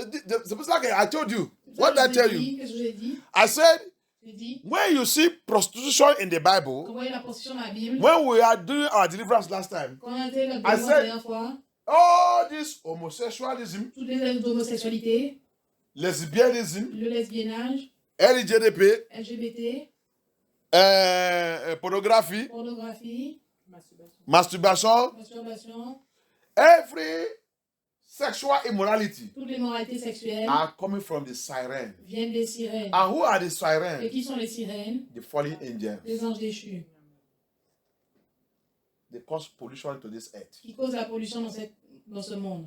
C'est pour ça que I told you. What did I tell you? Qu'est-ce que j'ai dit? I said, J'ai dit, when you see prostitution in the Bible, comment il y a la position dans la Bible? when we are doing our deliverance last time, Quand on a été la I said- dernière fois, all this homosexualism, toutes les actes d'homosexualité, lesbianism, le lesbiennage, LGBT, LGBT, pornography, pornographie, Masturbation. masturbation, masturbation, every sexual immorality Toutes les moralités sexuelles are coming from the siren. viennent des sirènes. And who are the Et sirens? qui sont les sirènes? The fallen angels. Les anges déchus, They cause pollution to this earth. qui causent la pollution dans ce monde.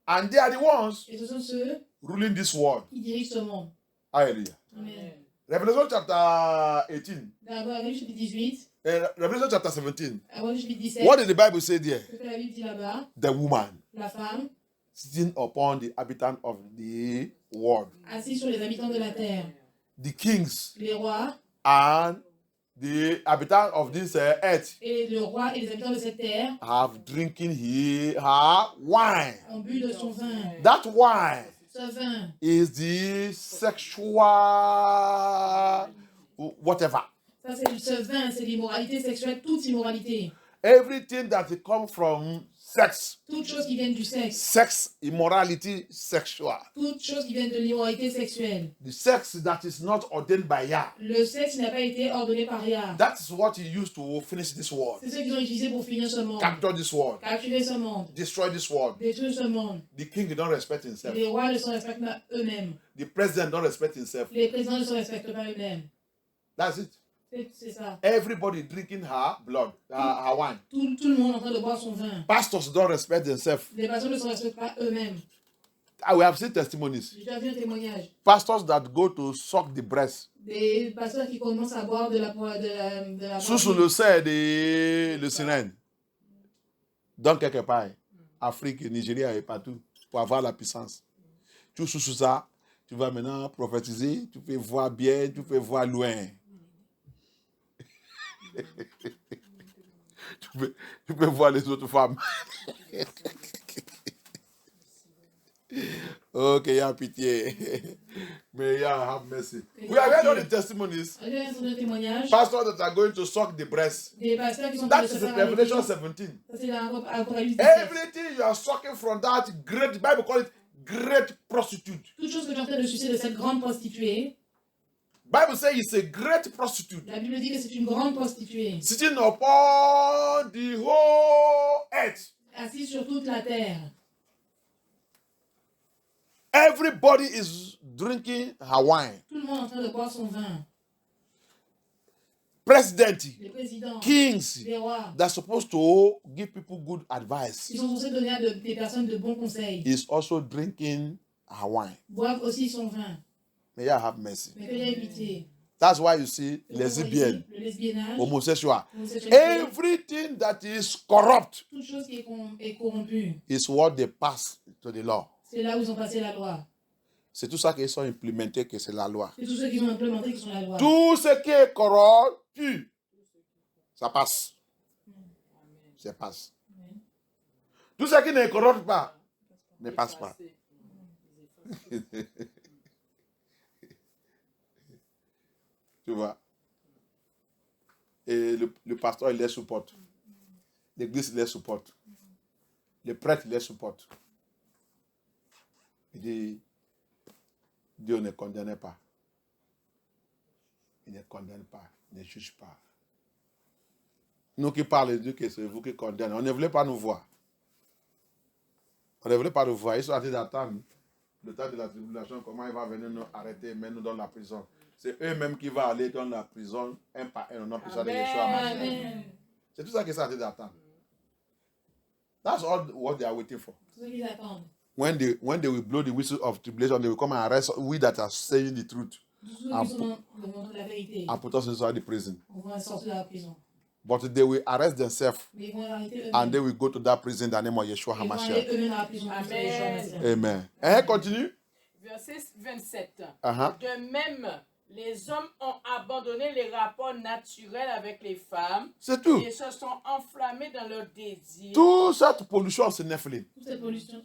And they are the ones Et ce sont ceux ruling this world. qui dirigent ce monde. Hallelujah. Amen. Revelation chapter 18. D'abord, Apocalypse chapitre 18, Revelation chapter 17. Apocalypse chapitre 17. What did the Bible say there? Ce que la Bible dit là-bas, The woman la femme sitting upon the inhabitants of the world. assise sur les habitants de la terre, The kings les rois and the inhabitants of this earth et le roi et les habitants de cette terre have drinking her wine. ont bu de son vin. That wine Ce vin, is the sexual whatever. ça c'est ce vin, c'est l'immoralité sexuelle, toute immoralité. Everything that comes from sex, Toutes choses qui viennent du sexe, sex immorality sexual. toutes choses qui viennent de l'immoralité sexuelle. The sex that is not ordained by Yah. Le sexe n'a pas été ordonné par Yah. That is what he used to finish this world, C'est ce qu'ils ont utilisé pour finir ce monde. capture this world, Capturer ce monde, destroy this world. détruire ce monde. The king don't respect himself. Les rois ne se respectent pas eux-mêmes. The president don't respect himself. Les présidents ne se respectent pas eux-mêmes. That's it. C'est ça. Everybody drinking her blood, her wine. Tout le monde est en train de boire son vin. Pastors don't respect themselves. Les pasteurs ne se respectent pas eux-mêmes. We have seen testimonies. J'ai déjà vu un témoignage. Pastors that go to suck the breast. Des pasteurs qui commencent à boire de la Sous le sein de le sirène. Dans quelque part, Afrique, Nigeria et partout, pour avoir la puissance. Tu sous ça, tu vas maintenant prophétiser, tu peux voir bien, tu peux voir loin. tu peux voir les autres femmes. Okay, yeah, pitié. May Yah have mercy. We have heard all the testimonies. J'ai entendu un témoignage. Pastors that are going to suck the breast. Des pasteurs qui sont en train That de se is faire Revelation arrêter. 17. Ça c'est dans Apocalypse 17. Everything you are sucking from that great, the Bible call it great prostitute. Toute chose que tu es en train de sucer de cette grande prostituée, Bible says it's a great prostitute. la Bible dit que c'est une grande prostituée, Sitting upon the whole earth. assise sur toute la terre. Everybody is drinking her wine. Tout le monde est en train de boire son vin. President, Les présidents, kings, les rois, they're supposed to give people good advice. ils sont censés donner à des personnes de bons conseils. Is also drinking her wine. Boivent aussi son vin. May I have mercy. Mais que y a pitié. That's why you see lesbian, Le lesbiennage, homosexual. l'homosexualité, Everything that is corrupt toute chose qui est corrompue. is what they pass to the law. C'est là où ils ont passé la loi. C'est tout ça qu'ils sont implémentés que c'est la loi. C'est tous ceux qui ont implémenté qui sont la loi. Tout ce qui est corrompu, ça passe. Ça passe. Tout ce qui ne corrompt pas, ne passe pas. Tu vois. Et le pasteur, il les supporte. L'église les supporte. Les prêtres les supportent. Il dit, Dieu ne condamne pas. Il ne condamne pas, il ne juge pas. Nous qui parlons de Dieu, que c'est vous qui condamnez. On ne voulait pas nous voir. On ne voulait pas nous voir. Ils sont en train d'attendre le temps de la tribulation, comment il va venir nous arrêter, mettre nous dans la prison. C'est eux-mêmes qui vont aller dans la prison, un par un, au nom puissant de Yeshua Mashiach. Amen. C'est tout ça qu'ils sont en train d'attendre. That's all what they are waiting for. C'est ce qu'ils attendent. When they will blow the whistle of tribulation, they will come and arrest we that are saying the truth Tous ceux qui sont dans le monde de la vérité, and put us inside the prison. on va sortir de la prison. But they will arrest themselves Mais ils vont arrêter eux-mêmes. and they will go to that prison in the name of Yeshua Ils vont aller HaMashiach. eux-mêmes à la prison. Amen. pour Yeshua Mashiach. Amen. Continue. Verset 27. Uh-huh. De même, les hommes ont abandonné les rapports naturels avec les femmes C'est tout. et se sont enflammés dans leur désir. Toute cette pollution, c'est Nephilim. Toute cette pollution.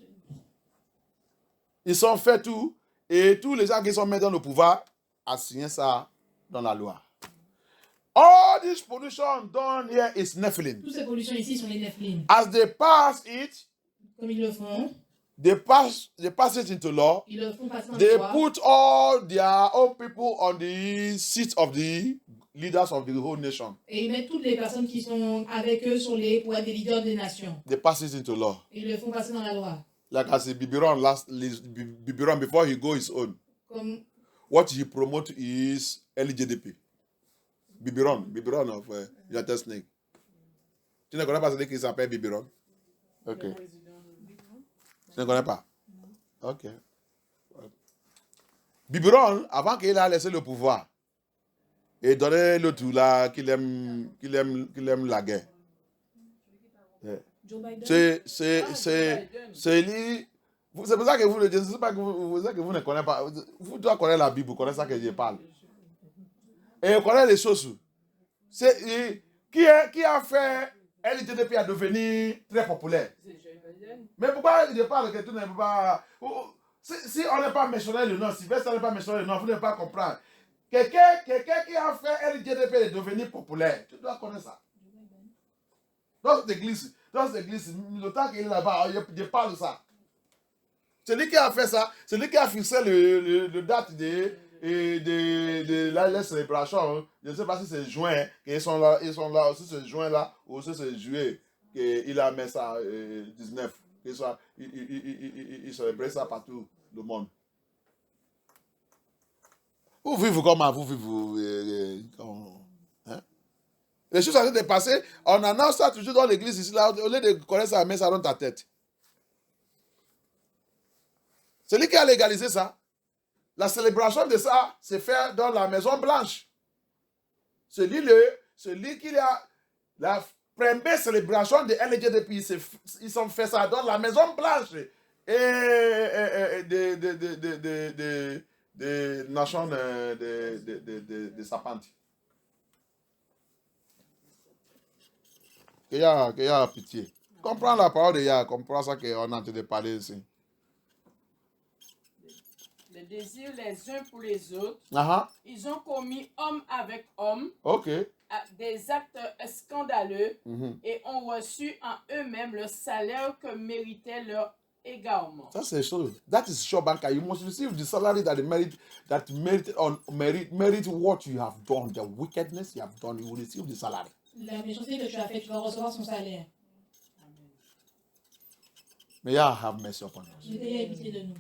Ils ont fait tout et tous les gens qui sont maintenant au pouvoir ont signé ça dans la loi. All this pollution done here is Nephilim. Toutes ces pollutions ici sont les Nephilim. As they pass it, Comme ils le font, they pass it into law. ils le font passer dans They les lois. put all their own people on the seat of the leaders of the whole nation. Et ils mettent toutes les personnes qui sont avec eux pour être des leaders des nations. They pass it into law. Et ils le font passer dans la loi. Like I said, Bibiron before he go his own. Comme What he promote is LGDP. Bibiron of United Snake. Tu ne connais pas celui qui s'appelle Bibiron? Ok. Le président. Tu ne connais pas? Ok. Bibiron, avant qu'il ait laissé le pouvoir, et donné le tout là qu'il aime la guerre. Joe Biden. C'est lui. C'est pour ça que vous ne dites pas que vous ne connaissez pas. Vous dois connaître la Bible, vous connaissez ça que je parle. Et vous connaissez les choses. Qui a fait LGDP à devenir très populaire? C'est Joe Biden. Mais pourquoi je parle que tout ne peut pas. Si on n'est pas mentionné le nom, si Sylvestre n'est pas mentionné le nom, vous ne pouvez pas comprendre. Quelqu'un qui a fait LGDP de devenir populaire, tu dois connaître ça. Dans cette église, le temps qu'il est là-bas, je parle de ça. Celui qui a fait ça, celui qui a fixé le date de la célébration, je ne sais pas si c'est juin, ils sont là aussi c'est juin là, ou aussi c'est juillet, qu'il a mis ça 19, il célèbre ça partout le monde. Vous vivez comment? Vous vivez hein? Les choses sont en train de passer, on annonce ça toujours dans l'église ici, là, au lieu de connaître ça, mais ça dans ta tête. Celui qui a légalisé ça, la célébration de ça, c'est fait dans la Maison Blanche. Celui qui a la première célébration de LGDP, ils ont fait ça dans la Maison Blanche et des nations de Sapanti. Qu'il y a pitié. Comprends la parole de Yah, comprends ça qu'on est en train de parler ici. Le désir les uns pour les autres. Ils ont commis homme avec homme des actes scandaleux et ont reçu en eux-mêmes le salaire que méritait leur égarement. Ça c'est chose. That is sure banker. You must receive the salary that merit what you have done, the wickedness you have done. You will receive the salary. La méchanceté que tu as faite, tu vas recevoir son salaire. May Yah have mercy upon us. Je t'ai pitié de nous.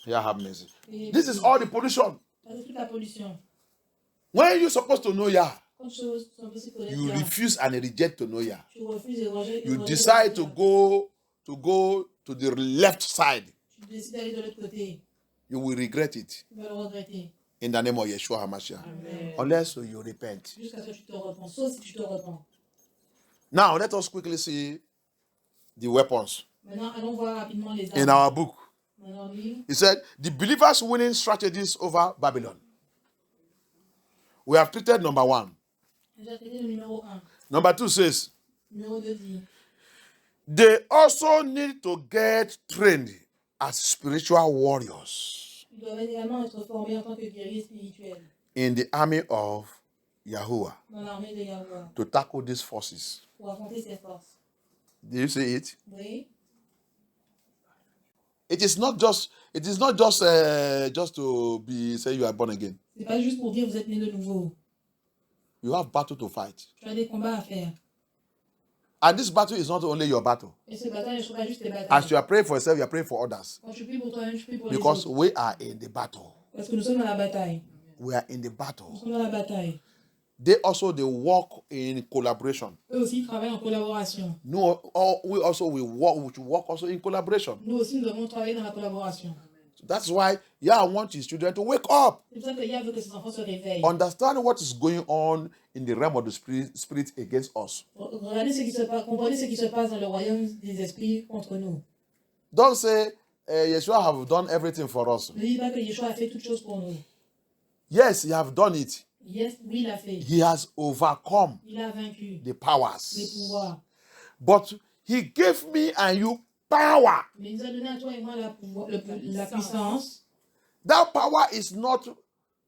May Yah have mercy. This is all the pollution. C'est toute la pollution. When you're supposed to know Yah, Quand tu es supposé connaître you Yah, refuse and reject to know Yah. tu refuses et rejettes. You decide to go to the left side. Tu décides d'aller de l'autre côté. You will regret it. Tu vas le regretter. In the name of Yeshua HaMashiach. Amen. Unless you repent. Jusqu'à ce que tu te repens. Sauf si tu te repens. Now, let us quickly see the weapons. Maintenant, allons voir rapidement les In armes. our book, Dans leur livre, he said, the believers' winning strategies over Babylon. We have treated number 1. j'ai traité le numéro 1. Number 2 says, Numéro 2 dit, they also need to get trained as spiritual warriors ils doivent également être formés en tant que guerriers spirituels in the army of Yahuwah dans l'armée de Yahweh to tackle these forces. pour affronter ces forces. Do you see it? Oui, It is not just just to be say you are born again. c'est pas juste pour dire vous êtes né de nouveau. You have battle to fight. Tu as des combats à faire. And this battle is not only your battle. Et ces batailles ne sont pas juste des batailles. As you are praying for yourself, you are praying for others. Quand tu pries pour toi-même, tu pries pour Because les autres. we are in the battle. Parce que nous sommes dans la bataille. We are in the Nous battle. sommes dans la bataille. They work in collaboration. Eux aussi, ils travaillent en collaboration. We should work also in collaboration. Nous aussi, nous devons travailler dans la collaboration. So that's why Yah wants his children to wake up. C'est pour ça que Yah veut que ses enfants se réveillent. Understand what is going on in the realm of the spirit against us. Regardez ce qui se passe, comprenez ce qui se passe dans le royaume des esprits contre nous. Don't say Yeshua have done everything for us. Ne dis pas que Yeshua a fait toutes choses pour nous. Yes, he have done it. Yes, oui, il a fait. He has overcome Il a vaincu the les powers. pouvoirs. But he gave me and you power. Mais il nous a donné à toi et moi la puissance. That power is not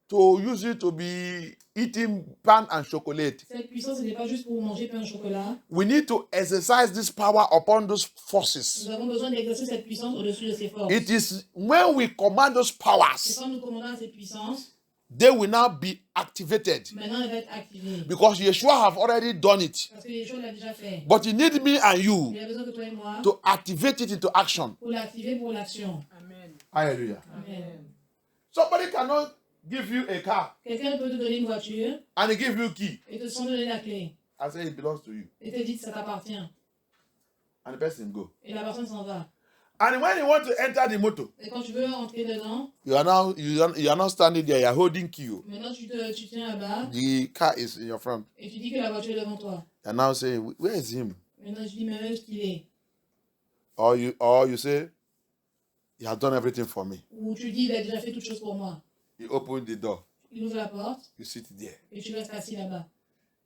to use it to be eating pan and chocolate. Cette puissance, ce n'est pas juste pour manger pain au chocolat. We need to exercise this power upon those forces. Nous avons besoin d'exercer cette puissance au-dessus de ces forces. It is when we command those C'est powers quand nous commandons à cette puissance they will now be activated. Maintenant, elle va être activée. Because Yeshua have already done it. Parce que Yeshua l'a déjà fait. But you need me and you Il a besoin que toi et moi to activate it into action. pour l'activer pour l'action. Amen. Hallelujah. Amen. Somebody cannot give you a car Quelqu'un peut te donner une voiture and he give you key et te sans donner la clé. and say it belongs to you. Et te dit que ça t'appartient. And the person go. Et la personne s'en va. And when you want to enter the motor, Et quand tu veux entrer dedans, you are not standing there, you are holding key. maintenant tu tiens là-bas The car is in your front. et tu dis que la voiture est devant toi. You are now saying, where is him? Maintenant je dis, mais où est-ce qu'il est? Or you say, he has done everything for me. Ou tu dis, il a déjà fait toutes choses pour moi. You open the door, Il ouvre la porte you sit there. et tu restes assis là-bas.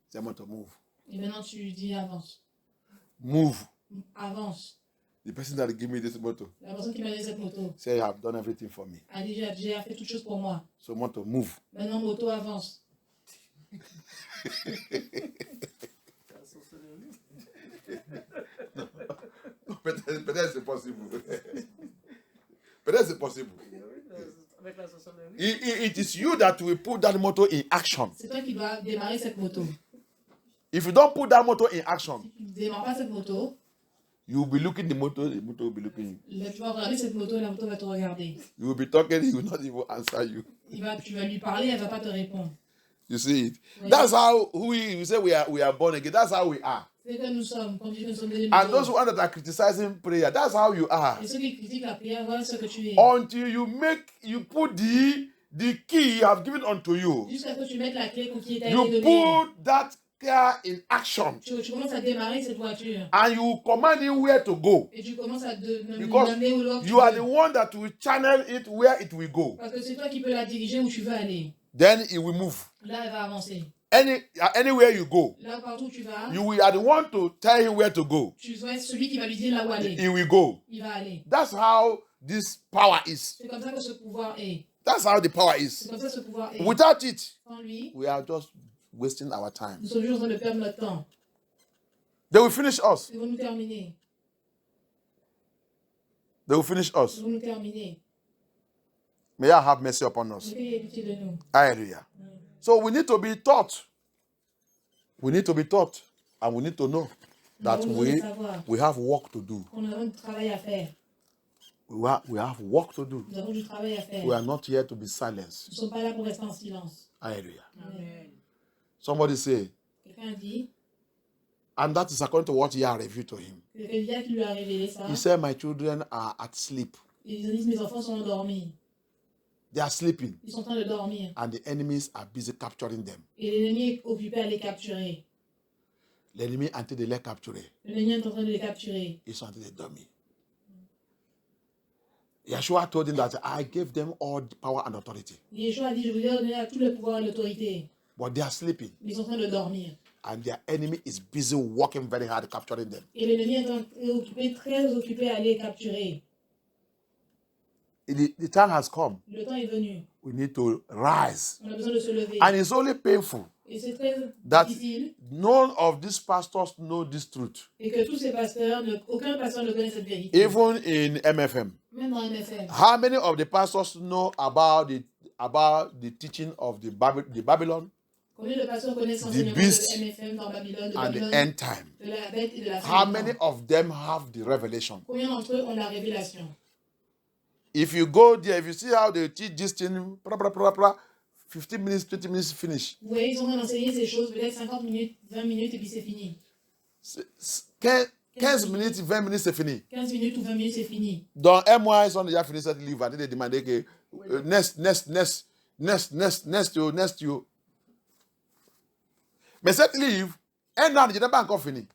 Say, I want to move. Et maintenant tu dis, avance. Move. Avance. The person that gave me this motor La personne qui m'a donné cette moto say, you have done everything for me. a déjà fait toutes choses pour moi. So I want to move. Maintenant, moto avance. Peut-être c'est possible. Peut-être c'est possible. It is you that will put that motor in action. C'est toi qui dois démarrer cette moto. If you don't put that motor in action, Si tu ne démarres pas cette moto, you will be looking the motor will be looking you. là, tu vas regarder cette moto et la moto va te regarder. You will be talking, he will not even answer you. Tu vas lui parler, elle ne va pas te répondre. You see it? Oui. That's how we say we are born again. That's how we are. C'est que nous sommes, quand nous sommes des And those one that are criticizing prayer, that's how you are. Et ceux qui critiquent la prière, voilà ce que tu es. Until you put the key I have given unto you. Jusqu'à ce que tu mettes la clé qui t'a été You donnée. put that car in action. Tu commences à démarrer cette voiture. And you command him where to go. Et tu commences à Because l'amener où l'autre you are the one that will channel it where it will go. Parce que c'est toi qui peux la diriger où tu veux aller. Then it will move. Là, elle va avancer. Anywhere you go, Là, partout où tu vas, you are the one to tell him where to go. tu dois être celui qui va lui dire là où aller. He will go. Il va aller. That's how this power is. C'est comme ça que ce pouvoir est. That's how the power C'est is. comme ça que ce pouvoir est. Without it, Sans lui, we are just wasting our time. nous sommes juste en train de perdre notre temps. They will finish us. Ils vont nous terminer. They will finish us. Ils vont nous terminer. May I have mercy upon us. Mais ayez pitié de nous. Hallelujah. So we need to be taught. We need to be taught. And we need to know that Nous avons besoin de savoir we have work to do. qu'on a du travail à faire. We have work to do. Nous avons du travail à faire. We are not here to be silenced. Nous ne sommes pas là pour rester en silence. Hallelujah. Amen. Somebody say, Quelqu'un dit and that is according to what he had revealed to him. que Elia qui lui a révélé ça. He said, my children are at sleep. Ils disent mes enfants sont endormis. They are sleeping. Ils sont en train de dormir. And the enemies are busy capturing them. Et l'ennemi est occupé à les capturer. L'ennemi, until they les capture, L'ennemi est en train de les capturer. is until they dummy. Yeshua told him that I gave them all the power and authority. Yeshua a dit, je vous ai donné à tout le pouvoir et l'autorité. But they are sleeping. Mais ils sont en train de dormir. And their enemy is busy working very hard capturing them. Et l'ennemi est occupé, très occupé à les capturer. The time has come. Le temps est venu. We need to rise. On a besoin de se lever. And it's only painful Et c'est très that difficile. none of these pastors know this truth. Et que tous ces pasteurs, aucun pasteur ne connaît cette vérité. Even in MFM. Même dans MFM. How many of the pastors know about the teaching of the Babylon Combien de pasteurs connaissent The l'enseignement beast de MFM dans Babylone, de and the Babylone, end time? de la bête et de la How fin du many temps? of them have the revelation? Combien d'entre eux ont la révélation? If you go there, if you see how they teach this thing, 15 minutes, 20 minutes, finish. Vous voyez, ils sont en train d'enseigner ces choses, peut-être 50 minutes, 20 minutes, et puis c'est fini. 15 minutes, 20 minutes, c'est fini. 15 minutes ou 20 minutes, c'est fini. Dans un mois, ils ont déjà fini cette livre. Ils demandaient que next you. Mais cette livre, un an, je n'ai pas encore fini.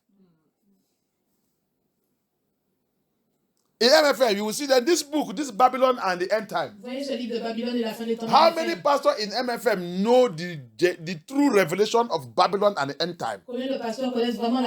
In MFM, you will see that this book, this Babylon and the end time. Vous voyez ce livre de Babylone et la fin des temps. How de many MFM? pastors in MFM know the true revelation of Babylon and the end time? Combien de pasteurs connaissent vraiment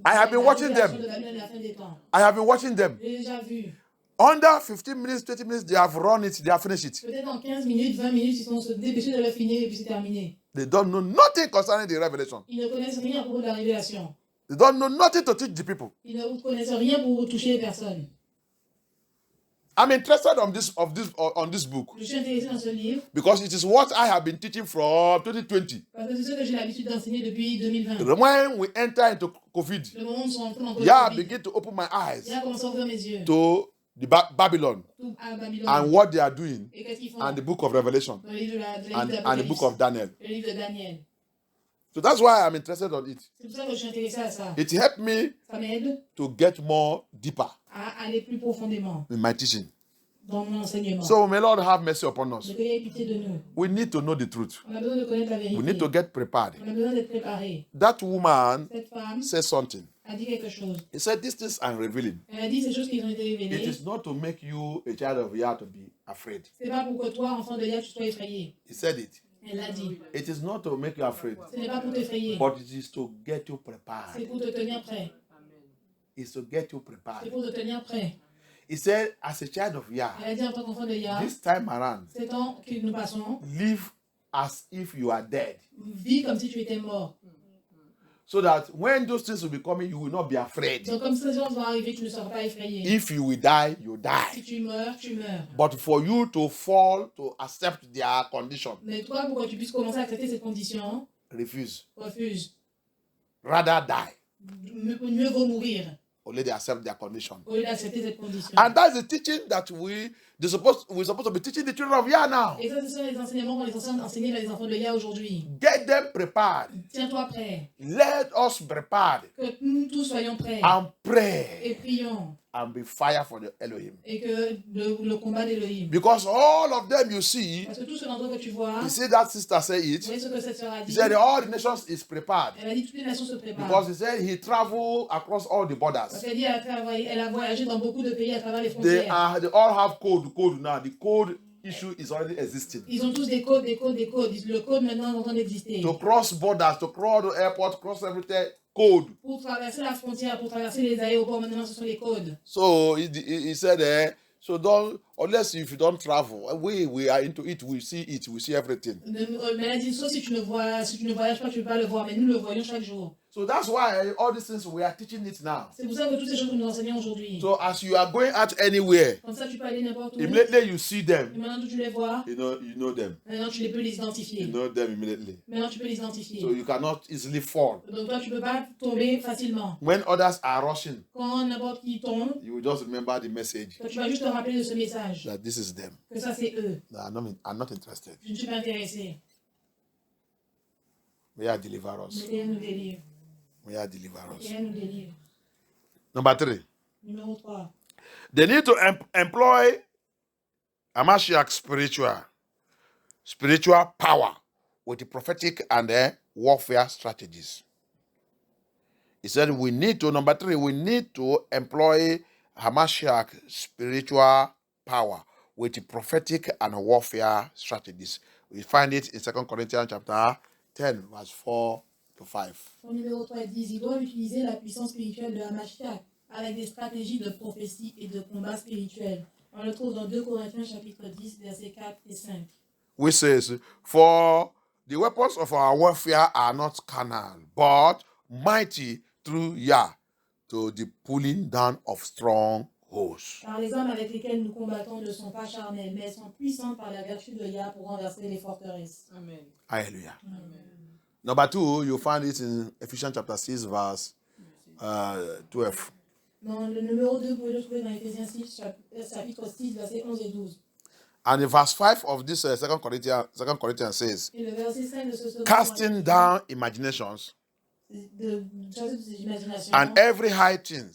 I have been watching révélation them. de Babylone et la fin des temps? I have been watching them. J'ai déjà vu. Under 15 minutes, 20 minutes, they have run it, they have finished it. Peut-être en 15 minutes, 20 minutes, ils sont se dépêchés de le finir et puis c'est terminé. They don't know nothing concerning the revelation. Ils ne connaissent rien à propos de la révélation. They don't know nothing to teach the people. Ils ne connaissent rien pour toucher les personnes. I'm interested on this book Je suis intéressé dans ce livre because it is what I have been teaching from 2020. parce que c'est ce que j'ai l'habitude d'enseigner depuis 2020. When we enter into COVID, Le moment où nous sommes entrés dans le yeah, Covid, begin to open my eyes il a commencé à ouvrir mes yeux to the Babylon tout à Babylone. and what they are doing, Et qu'est-ce qu'ils font and the book of Revelation dans le livre de and the l'Apocalypse, book of Daniel. le livre de Daniel. So that's why I'm interested on it. C'est pour ça que je suis intéressé à ça. It helped me Ça m'aide to get more deeper à aller plus profondément in my teaching. dans mon enseignement. So may Lord have mercy upon us. Que Dieu ait pitié de nous. We need to know the truth. On a besoin de connaître la We need vérité. to get prepared. On a besoin d'être préparé. That woman Cette femme said something. a dit quelque chose. He said, these things are revealing. Elle a dit ces choses qui ont été It révélées. is not to make you a child of Yah to be afraid. C'est pas pour que toi, enfant de Yah, tu sois effrayé. He said it. Elle l'a dit. It is not to make you afraid, Ce n'est pas pour t'effrayer. but it is to get you C'est prepared. pour te tenir prêt. It's to get you C'est prepared. pour te tenir prêt. He said, as a child of Yah, Elle a dit en tant qu'enfant de Yah, this time around, ces temps que nous passons, live as if you are dead. vis comme si tu étais mort. So that when those things will be coming, you will not be afraid. Donc comme ces choses vont arriver, tu ne seras pas effrayé. If you will die, you Si die. tu meurs, tu meurs. But for you to fall, to accept their condition, Mais toi, pour que tu puisses commencer à accepter cette condition, refuse. refuse. Rather die. Mieux vaut mourir Only they accept their condition. au lieu d'accepter cette condition. And that's the teaching that we're supposed to be teaching the children of Yah now. Et ça, ce sont les enseignements qu'on est censé enseigner les enfants de Yah aujourd'hui. Get them prepared. Tiens-toi prêt. Let us prepare Que nous tous soyons prêts. and pray Et prions. and be fire for the Elohim. Et que le combat d'Élohim. Because all of them you see, Parce que tous ceux d'entre eux que tu vois, you see that sister say vous it. voyez ce que cette sœur a He dit. said all the nations is prepared. Elle a dit toutes les nations se Because préparent. he said he traveled across all the Parce borders. qu'elle dit elle a voyagé dans beaucoup de pays à travers les They frontières. all have code now. The code issue is already existing. Ils ont tous des codes. Le code maintenant est en train d'exister. To cross borders, to cross the airport, cross everything, code. Pour traverser la frontière, pour traverser les aéroports, maintenant ce sont les codes. So he said, so don't, unless if you don't travel, we are into it, we see everything. Mais elle a dit, sauf si tu ne voyages pas, tu ne peux pas le voir. Mais nous le voyons chaque jour. So that's why all these things we are teaching it now. C'est pour ça que toutes ces choses que nous enseignons aujourd'hui. So as you are going out anywhere, Comme ça, tu peux aller n'importe où. immediately you see Et them, maintenant, tu les vois. you know them. Maintenant, tu peux les You identifier. know them immediately. Maintenant, tu peux les identifier. So you cannot easily fall. Donc, toi, tu ne peux pas tomber facilement. When others are rushing, Quand n'importe qui tombe, you will just remember the message toi, tu vas juste te rappeler de ce message. that this is them. Que ça, c'est eux. I'm not interested. Je ne suis pas intéressé. May I deliver us. Mais elle nous délivre. May I deliver us. Et elle nous délivre. Number 3. Numéro 3. They need to employ Hamashiach spiritual power with the prophetic and warfare strategies. He said number 3, we need to employ Hamashiach spiritual power with the prophetic and warfare strategies. We find it in 2 Corinthians chapter 10, verse 4 to 5. Au numéro 3, ils disent, ils doivent utiliser la puissance spirituelle de Hamashiach avec des stratégies de prophétie et de combat spirituel. On le trouve dans 2 Corinthiens chapitre 10, versets 4 et 5. Which says, for the weapons of our warfare are not carnal, but mighty through Yah to the pulling down of strongholds. Car les armes avec lesquelles nous combattons ne sont pas charnelles, mais elles sont puissantes par la vertu de Yah pour renverser les forteresses. Amen. Hallelujah. Amen. Number 2, you find it in Ephesians chapter 6, verse 12. Dans le numéro 2, vous pouvez le trouver dans Ephésiens 6, chapitre 6, versets 11 et 12. And in verse 5 of this 2 Corinthians says, Et le verset 5 de ce second casting down imaginations de chasser toutes ces imaginations and every high thing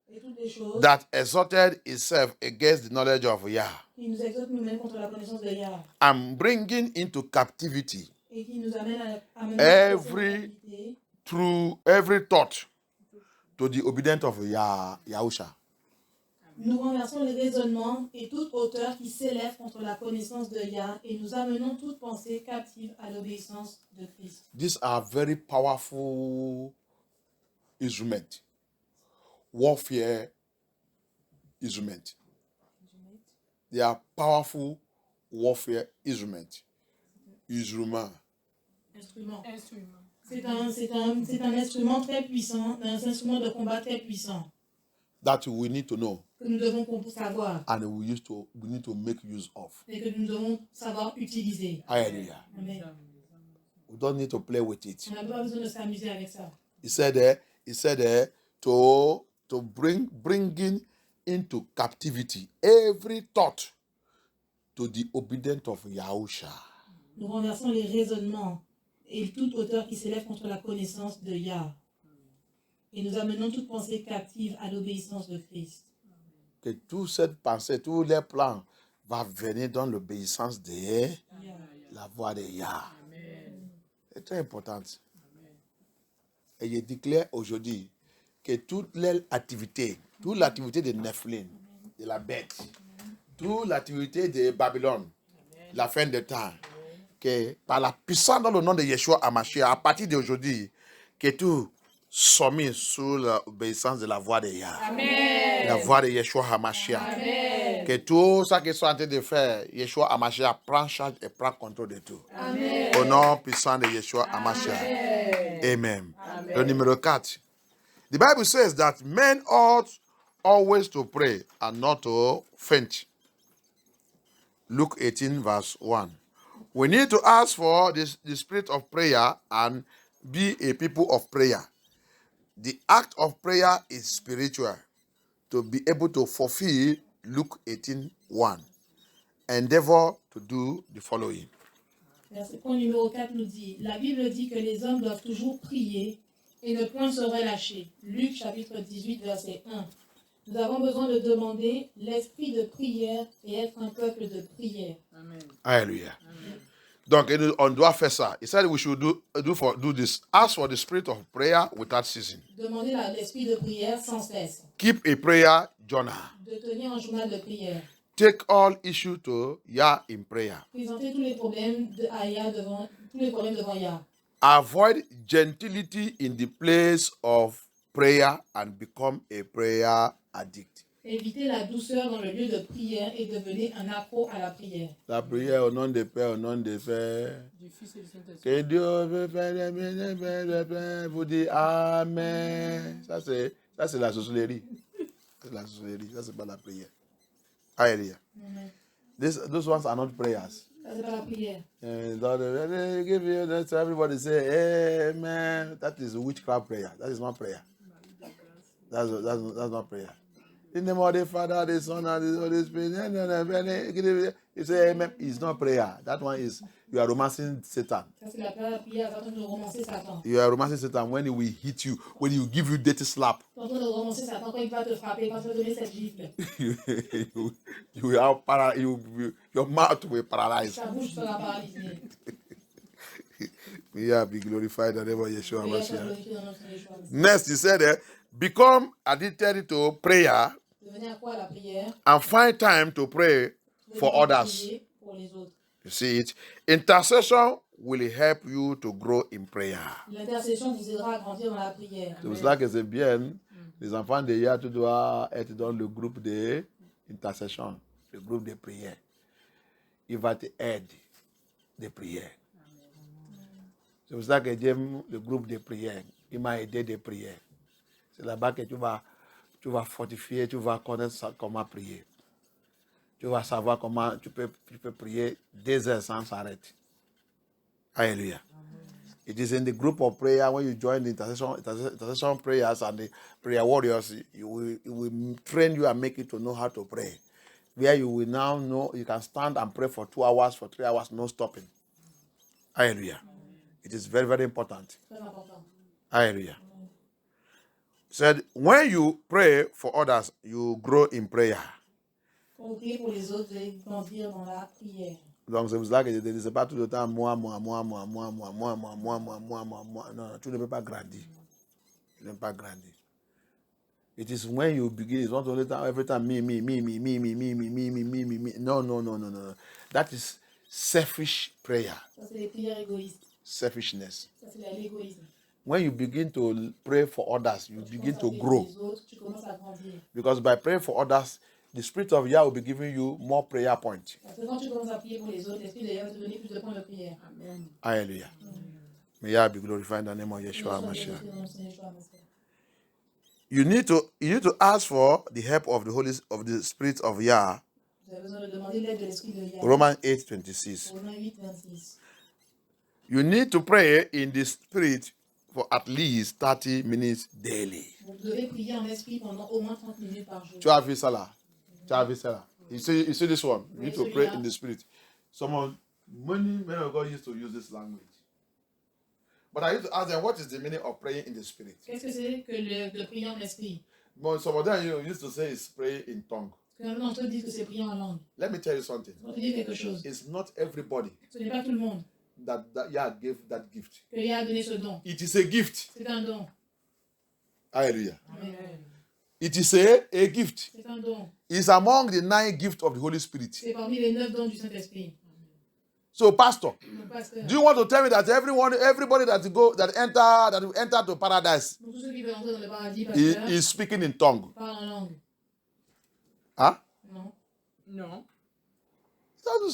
et toutes les choses that exalted itself against the knowledge of Yah, qui nous exaltent nous-mêmes contre la connaissance de Yah and bringing into captivity et qui nous amènent à mener every thought to the obedience of Yahusha. Nous renversons les raisonnements et toute hauteur qui s'élève contre la connaissance de Yah et nous amenons toute pensée captive à l'obéissance de Christ. These are very powerful instruments, warfare instruments. They are powerful warfare instruments. Instrument. Instrument. C'est un instrument très puissant, un instrument de combat très puissant That we need to know. que nous devons savoir and we need to make use of. et que nous devons savoir utiliser. Hallelujah. Amen. We don't need to play with it. On n'a pas besoin de s'amuser avec ça. He said there to bringing into captivity every thought to the obedience of Yahusha. Nous renversons les raisonnements et toute hauteur qui s'élève contre la connaissance de Yah. Et nous amenons toute pensée captive à l'obéissance de Christ. Que toute cette pensée, tous les plans va venir dans l'obéissance de la voix de Yah. C'est très important. Et je déclare aujourd'hui que toute l'activité de Nephilim, de la bête, toute l'activité de Babylone, la fin des temps, que par la puissance dans le nom de Yeshua HaMashiach, à partir d'aujourd'hui, que tout soumis sous l'obéissance de la voix de Yah. Amen. La voix de Yeshua HaMashiach. Amen. Que tout ça qu'ils sont en train de faire, Yeshua HaMashiach prend charge et prend contrôle de tout. Amen. Au nom puissant de Yeshua HaMashiach. Amen. Amen. Le numéro 4. The Bible says that men ought always to pray and not to faint. Luke 18 verse 1. We need to ask for the spirit of prayer and be a people of prayer. The act of prayer is spiritual. To be able to fulfill Luke 18:1. Endeavor to do the following. Verset point numéro 4 nous dit, la Bible dit que les hommes doivent toujours prier et ne point se relâcher. Luc chapitre 18 verset 1. Nous avons besoin de demander l'esprit de prière et être un peuple de prière. Amen. Hallelujah. Donc, on doit faire ça. He said we should do this. Ask for the spirit of prayer without ceasing. Demander l'esprit de prière sans cesse. Keep a prayer journal. De tenir un journal de prière. Take all issues to Yah in prayer. Présenter tous les problèmes devant Yah. Avoid gentility in the place of prayer and become a prayer addict. Éviter la douceur dans le lieu de prière et devenir un accro à la prière. La prière au nom de Père, au nom de Père. Du Fils et du Saint-Esprit. Que Dieu vous dit Amen. Ça c'est la sorcellerie. C'est la sorcellerie. Ça c'est pas la prière. Hallelujah. Those ones are not prayers. Ça c'est pas la prière. Everybody say Amen. That is witchcraft prayer. That is not prayer. That's not prayer. In the name of the Father, the Son, and the Holy Spirit. You say amen. It's not prayer. That one is you are romancing Satan. Ça c'est la prière en train de romancer Satan. You are romancing Satan when he will hit you, when he will give you dirty slap. En train de romancer Satan quand il va te frapper, quand il va te donner cette gifle. you will have your mouth will paralyze. Ta bouche sera paralysée. May be glorified in the name of Yeshua Prière soit HaMashiach. glorifiée dans notre Yeshua. Next, he said, become addicted to prayer Devenir accro à la prière. and find time to pray for others. Prier pour les autres. You see it? Intercession will help you to grow in prayer. L'intercession vous aidera à grandir dans la prière. C'est pour cela que c'est bien, les enfants de Yah, tu dois être dans le groupe d'intercession, le groupe de prière. Il va te aider de prière. C'est pour ça que j'aime le groupe de prière. Il m'a aidé de prière. C'est là-bas que tu vas fortifier, tu vas connaître comment prier. Tu vas savoir comment tu peux prier 2 heures sans s'arrêter. Hallelujah. It is in the group of prayer when you join the intercession prayers and the prayer warriors, it will train you and make you to know how to pray. Where you will now know you can stand and pray for 2 hours, for 3 hours, no stopping. Hallelujah. It is very, very important. Très important. Hallelujah. Said, when you pray for others, you grow in prayer. Quand vous priez pour les autres, vous allez grandir dans la prière. Donc, c'est pour ça que je ne dis pas tout le temps, moi. Non, tu ne peux pas grandir. Tu ne peux pas grandir. It is when you begin, it's not only time, every time, me. No. That is selfish prayer. Ça, c'est les prières égoïstes. Selfishness. Ça, c'est l'égoïsme. When you begin to pray for others, you begin to Pour grow. les autres, tu commences à grandir. Because by praying for others, the Spirit of Yah will be giving you more prayer points. Parce que quand tu commences à prier pour les autres, l'Esprit de Yah va te donner plus de points de prière. Amen. Hallelujah. May Yah be glorified in the name of Yeshua HaMashiach. You need to ask for the help of the Spirit of Yah. Vous avez besoin de demander l'aide de l'Esprit de Yah. Romans 8:26. Romains 8, 26. You need to pray in the Spirit for at least 30 minutes daily. Vous devez prier en esprit pendant au moins 30 minutes par jour. Tu as vu ça là? Tu as vu ça là? You see this one? You need to pray in the Spirit. Many men of God used to use this language. But I used to ask them, what is the meaning of praying in the Spirit? Qu'est-ce que c'est que le prier en esprit? But some of them used to say it's praying in tongue. Certains d'entre eux disent que c'est prier en langue. Let me tell you something. Je vais te dire quelque chose. It's not everybody Ce n'est pas tout le monde that Yah gave that gift. que Yah a donné ce don. It is a gift. C'est un don. Hallelujah. Amen. It is a gift. C'est un don. It's among the 9 gifts of the Holy Spirit. C'est parmi les 9 dons du Saint-Esprit. So, Pastor, Donc, pasteur, do you want to tell me that everybody that enter to paradise pour tous ceux qui veulent entrer dans le paradis, pasteur, is speaking in tongue? parle en langue. Huh? Non. Non.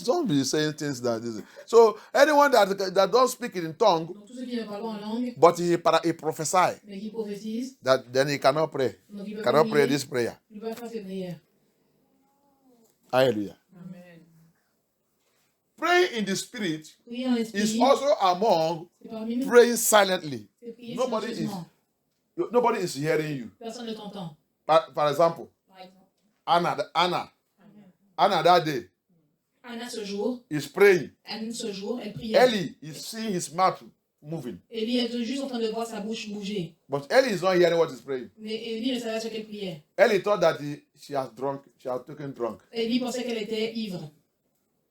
Don't be saying things that this. So anyone that don't speak in tongue, Donc tous ceux qui ne parlent pas en langue, but he prophesy, mais qui prophétisent, that then he cannot pray. donc ils peuvent Cannot pray prier, this prayer. ils peuvent faire ces prières. Hallelujah. Amen. Praying in the Spirit Prier en is esprit, also among c'est parmi nous. praying silently. C'est prier Nobody silencieusement. is hearing you. Personne ne t'entend. For example, Par exemple, Anna that day Anna ce jour, is praying. Anne ce jour, elle priait. Ellie is seeing his mouth moving, Élie est juste en train de voir sa bouche bouger. but Ellie is not hearing what he's praying. Mais Élie ne savait pas ce qu'elle priait. Ellie thought that she has taken drunk. Élie pensait qu'elle était ivre.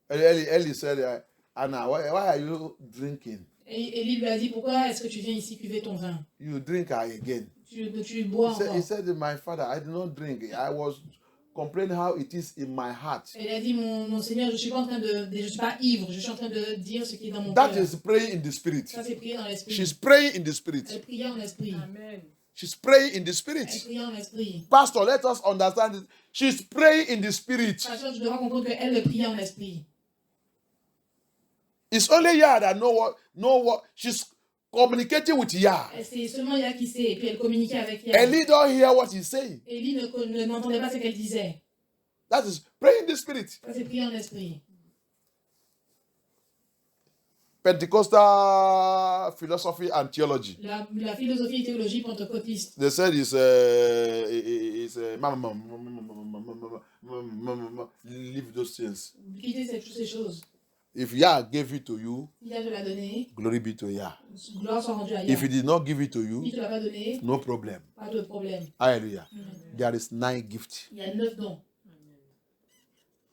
Ellie said, Anna, why are you drinking? Et Élie lui a dit, pourquoi est-ce que tu viens ici cuver ton vin? You drink again. Tu bois He encore. said, my father, I did not drink. I was complaining how it is in my heart. Elle a dit, mon Seigneur, je suis pas en train je suis pas ivre, je suis en train de dire ce qui est dans mon That cœur. is praying in the Spirit. Ça, c'est prier dans l'esprit. She's praying in the Spirit. Elle priait en esprit. Amen. She's praying in the Elle Spirit. priait en esprit. Pastor, let us understand it. She's praying in the Spirit. Pasteur, tu devras comprendre qu'elle le priait en esprit. It's only Yah that know what. She's communicating with Yah. C'est seulement Yah qui sait, et puis elle communiquait avec Yah. Ellie don't hear what he's saying. Élie n'entendait pas ce qu'elle disait. That is praying in the Spirit. Ça, c'est prier en esprit. Pentecostal philosophy and theology. La philosophie et théologie pentecôtiste. They said leave those things. Quitter toutes ces choses. If Yah gave it to you, Si Yah te l'a donné, glory be to Yah. gloire soit rendue à Yah. If he did not give it to Si you, tu ne l'as pas donné, no problem. pas de problème. Hallelujah. Amen. There is 9 gifts. Il y a 9 dons.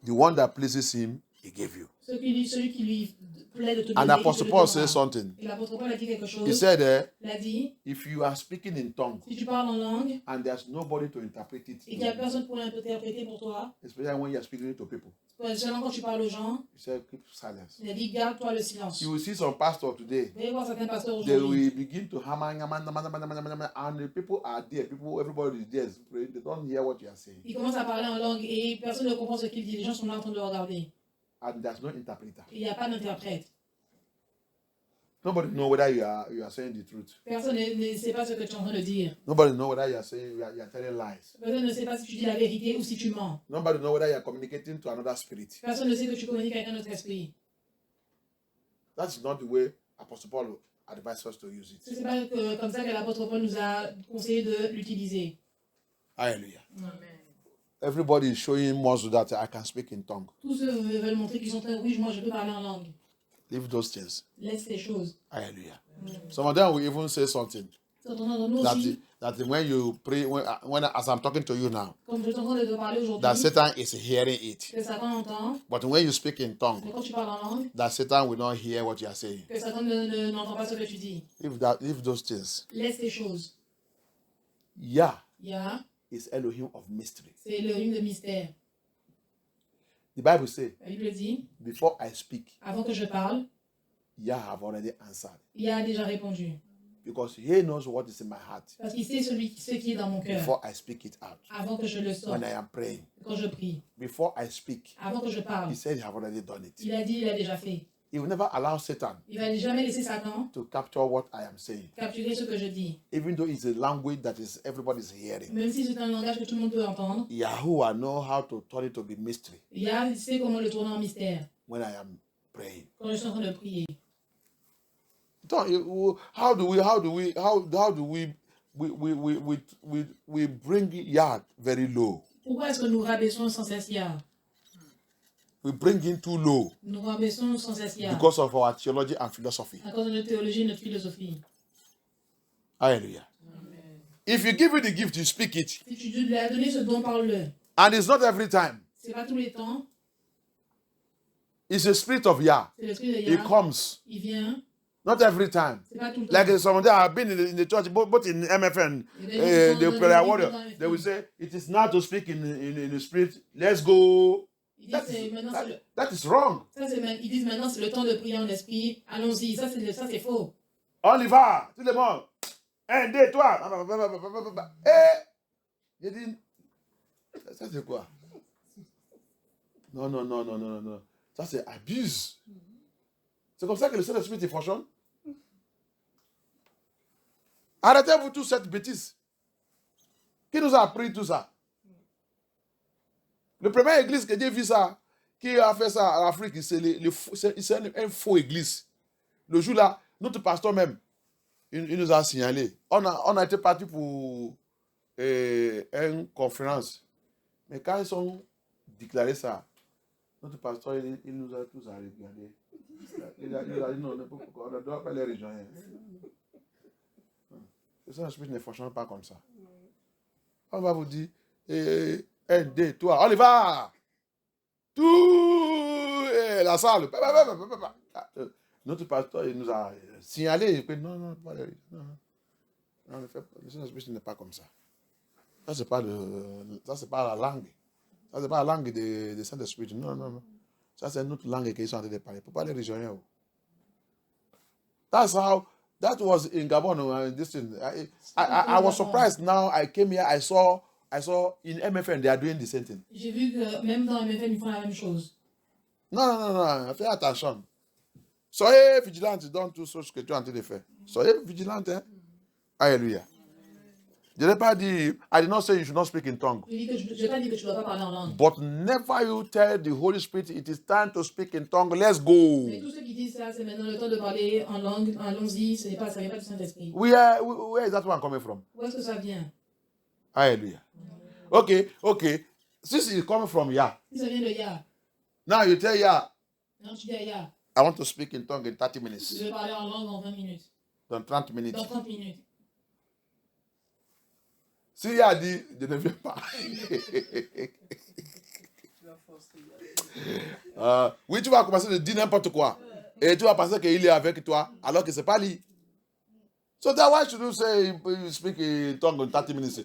The one that pleases him, he gave you. Celui qui lui plaît de te And donner, il Apostle te le Paul donnera. says something. Et l'apôtre Paul a dit quelque He chose. said, Il a dit, if you are speaking in tongue si tu parles en langue and there's nobody to interpret it, et qu'il n'y a personne pour l'interpréter pour toi, especially when you are speaking to people, seulement quand tu parles aux gens, he said, keep silence. il a dit, garde-toi le silence. You will see some pastors today. Vous allez voir certains pasteurs They aujourd'hui. will begin to hammer, and the people are there. Everybody is there. They don't hear what you are saying. Ils commencent à parler en langue et personne ne comprend ce qu'ils disent. Les gens sont là en train de le regarder. And there's no interpreter. Il n'y a pas d'interprète. Nobody know whether you are saying the truth. Personne ne sait pas ce que tu es en train de dire. Nobody know whether you are telling lies. Personne ne sait pas si tu dis la vérité ou si tu mens. Nobody know whether you are communicating to another spirit. Personne ne sait que tu communiques avec un autre esprit. That's not the way Apostle Paul advised us to use Ce it. n'est pas comme ça que l'apôtre Paul nous a conseillé de l'utiliser. Hallelujah. Amen. Everybody is showing muscle that I can speak in tongue. Tous ceux veulent montrer qu'ils sont en train, oui, moi je peux parler en langue. Leave those things. Laisse ces choses. Hallelujah. Some of them will even say something Certains d'entre nous aussi, that when you pray, when as I'm talking to you now, comme je suis en train de te parler aujourd'hui, that Satan is hearing it. que Satan entend, But when you speak in tongue, mais quand tu parles en langue, that Satan will not hear what you are saying. que Satan n'entend pas ce que tu dis. Leave those things. Laisse ces choses. Yah Yah, is Elohim of mystery. c'est le rhume de mystère. The Bible says, La Bible dit, before I speak, avant que je parle, Yah have already answered. Yah a déjà répondu. Because he knows what is in my heart Parce qu'il sait ce qui est dans mon cœur. before I speak it out. Avant que je le sorte, When I am praying, quand je prie, before I speak, avant que je parle. he said he have already done it. Il a dit, il a déjà fait. He will never allow Satan Il ne va jamais laisser Satan to capture what I am saying. capturer ce que je dis. Even though it's a language that is everybody's hearing. Même si c'est un langage que tout le monde peut entendre, Yahuwah know how to turn it to be mystery Yah sait comment le tourner en mystère when I am praying. quand je suis en train de prier. How do we bring Yah very low? Pourquoi est-ce que nous rabaissons sans cesse Yah? We bring him too low Nous rabaissons sans cesse Yah because of our theology and philosophy. à cause de notre théologie et notre philosophie. Hallelujah. If you give it the gift, you speak it. Si tu lui as donné ce don, parle-le. And it's not every time. C'est pas tous les temps. It's the spirit of Yah. C'est l'esprit de It Yah. comes. Il vient. Not every time. C'est pas tout le temps. Like some day I've been in the church, both in MFN, the prayer warrior, they will say, it is not to speak in the spirit. Let's go. Ils disent, maintenant, c'est le... That is wrong. Ça, ils disent maintenant c'est le temps de prier en esprit. Allons-y. Ça, c'est faux. On y va, tout le monde. 1, 2, 3. Eh, j'ai dit, ça c'est quoi? Non. Ça c'est abuse. C'est comme ça que le Saint-Esprit fonctionne. Arrêtez-vous tous cette bêtise. Qui nous a appris tout ça? Le premier église que Dieu vit ça, qui a fait ça en Afrique, c'est une faux église. Le jour là, notre pasteur même, il nous a signalé. On a été parti pour une conférence. Mais quand ils ont déclaré ça, notre pasteur, il nous a tous regardé. Il a dit non, on ne doit pas les rejoindre. Le Saint-Esprit ne fonctionne pas comme ça. On va vous dire, 1, 2, 3, on y va! Tout la salle. Notre pasteur, il nous a signalé. Non, le Saint-Esprit n'est pas comme ça. Ça, c'est pas la langue. Ça, c'est pas la langue de Saint-Esprit. Non. Ça, c'est notre langue qu'ils sont en train de parler. Il ne faut pas les rejoindre. That was in Gabon. This thing. I was surprised. Now I came here. I saw in MFN they are doing the same thing. J'ai vu que même dans MFN ils font la même chose. Non. Fais attention. Soyez vigilante dans tout ce que tu es en train de faire. Soyez vigilante. Hein? Alléluia. Je n'ai pas dit, I did not say you should not speak in tongue. Je n'ai pas dit que tu ne dois pas parler en langue. But never you tell the Holy Spirit it is time to speak in tongue. Let's go. Mais tous ceux qui disent ça, c'est maintenant le temps de parler en langue. Allons-y, ça vient pas du Saint-Esprit. Where is that one coming from? Où est-ce que ça vient? Hallelujah. Okay. Since it's coming from Yah. Si ça vient de Yah. Now you tell Yah. Non, tu dis à Yah. I want to speak in tongue in 30 minutes. Je vais parler en langue en 20 minutes. Dans 30 minutes. Dans 30 minutes. Si Yah dit, je ne viens pas. Oui, tu vas commencer à dire n'importe quoi. Et tu vas penser qu'il est avec toi, alors que ce n'est pas lui. So that why should you say you speak in tongue in 30 minutes?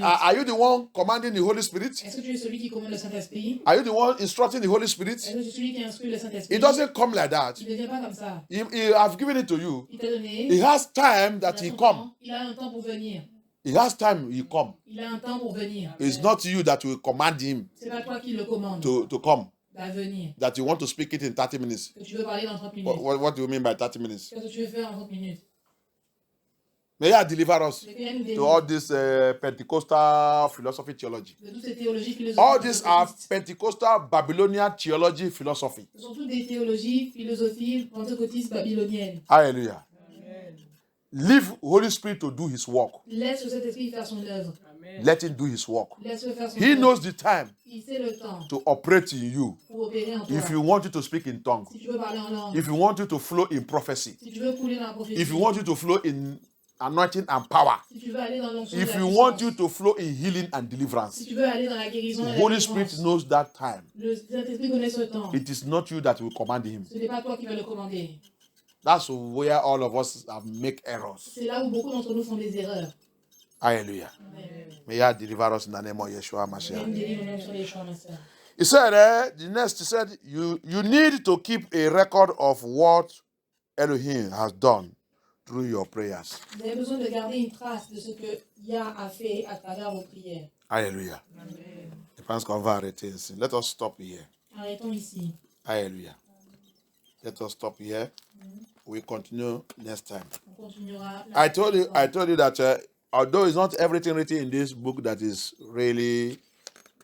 Are you the one commanding the Holy Spirit? Est-ce que tu es celui qui commande le Saint-Esprit? Are you the one instructing the Holy Spirit? Est-ce que tu es celui qui instruit le Saint-Esprit? It doesn't come like that. Il ne vient pas comme ça. I've given it to you. Il t'a donné. He has time that he come. Il a un temps pour venir. He has time he come. Il a un temps pour venir. It's not you that will command him C'est pas toi qui le commande. to come. À venir. That you want to speak it in 30 minutes. Que tu veux parler dans 30 minutes. What do you mean by 30 minutes? Qu'est-ce que tu veux faire en 30 minutes? May God deliver us to to all this Pentecostal philosophy theology. De toutes ces théologies philosophiques. All these are Pentecostal Babylonian theology philosophy. Ce sont toutes des théologies, philosophies pentecôtistes babyloniennes. Hallelujah. Amen. Leave Holy Spirit to do his work. Laisse le Saint-Esprit faire son œuvre. Let him do his work. Laisse-le faire son He œuvre. knows the time Il sait le temps to operate in you. pour opérer en toi. If you want you to speak in tongues, Si tu veux parler en langue. if you want you to flow in prophecy, Si tu veux couler dans la prophétie. if you want you to flow in anointing and power, Si tu veux aller dans l'onction de if la you puissance. want you to flow in healing and deliverance, Si tu veux aller dans la guérison et the la Holy délivrance. Spirit knows that time. Le Saint-Esprit connaît ce temps. It is not you that will command him. Ce n'est pas toi qui vas le commander. That's where all of us have make errors. C'est là où beaucoup d'entre nous font des erreurs. Hallelujah. May God deliver us in the name of Yeshua Mashiach. He He said, the next, he said, you need to keep a record of what Elohim has done through your prayers. Vous avez besoin de garder une trace de ce que Yah a fait à travers vos prières. Hallelujah. Je pense qu'on va arrêter ici. Let us stop here. Arrêtons ici. Hallelujah. Let us stop here. We continue next time. On continuera. la I told you that although it's not everything written in this book that is really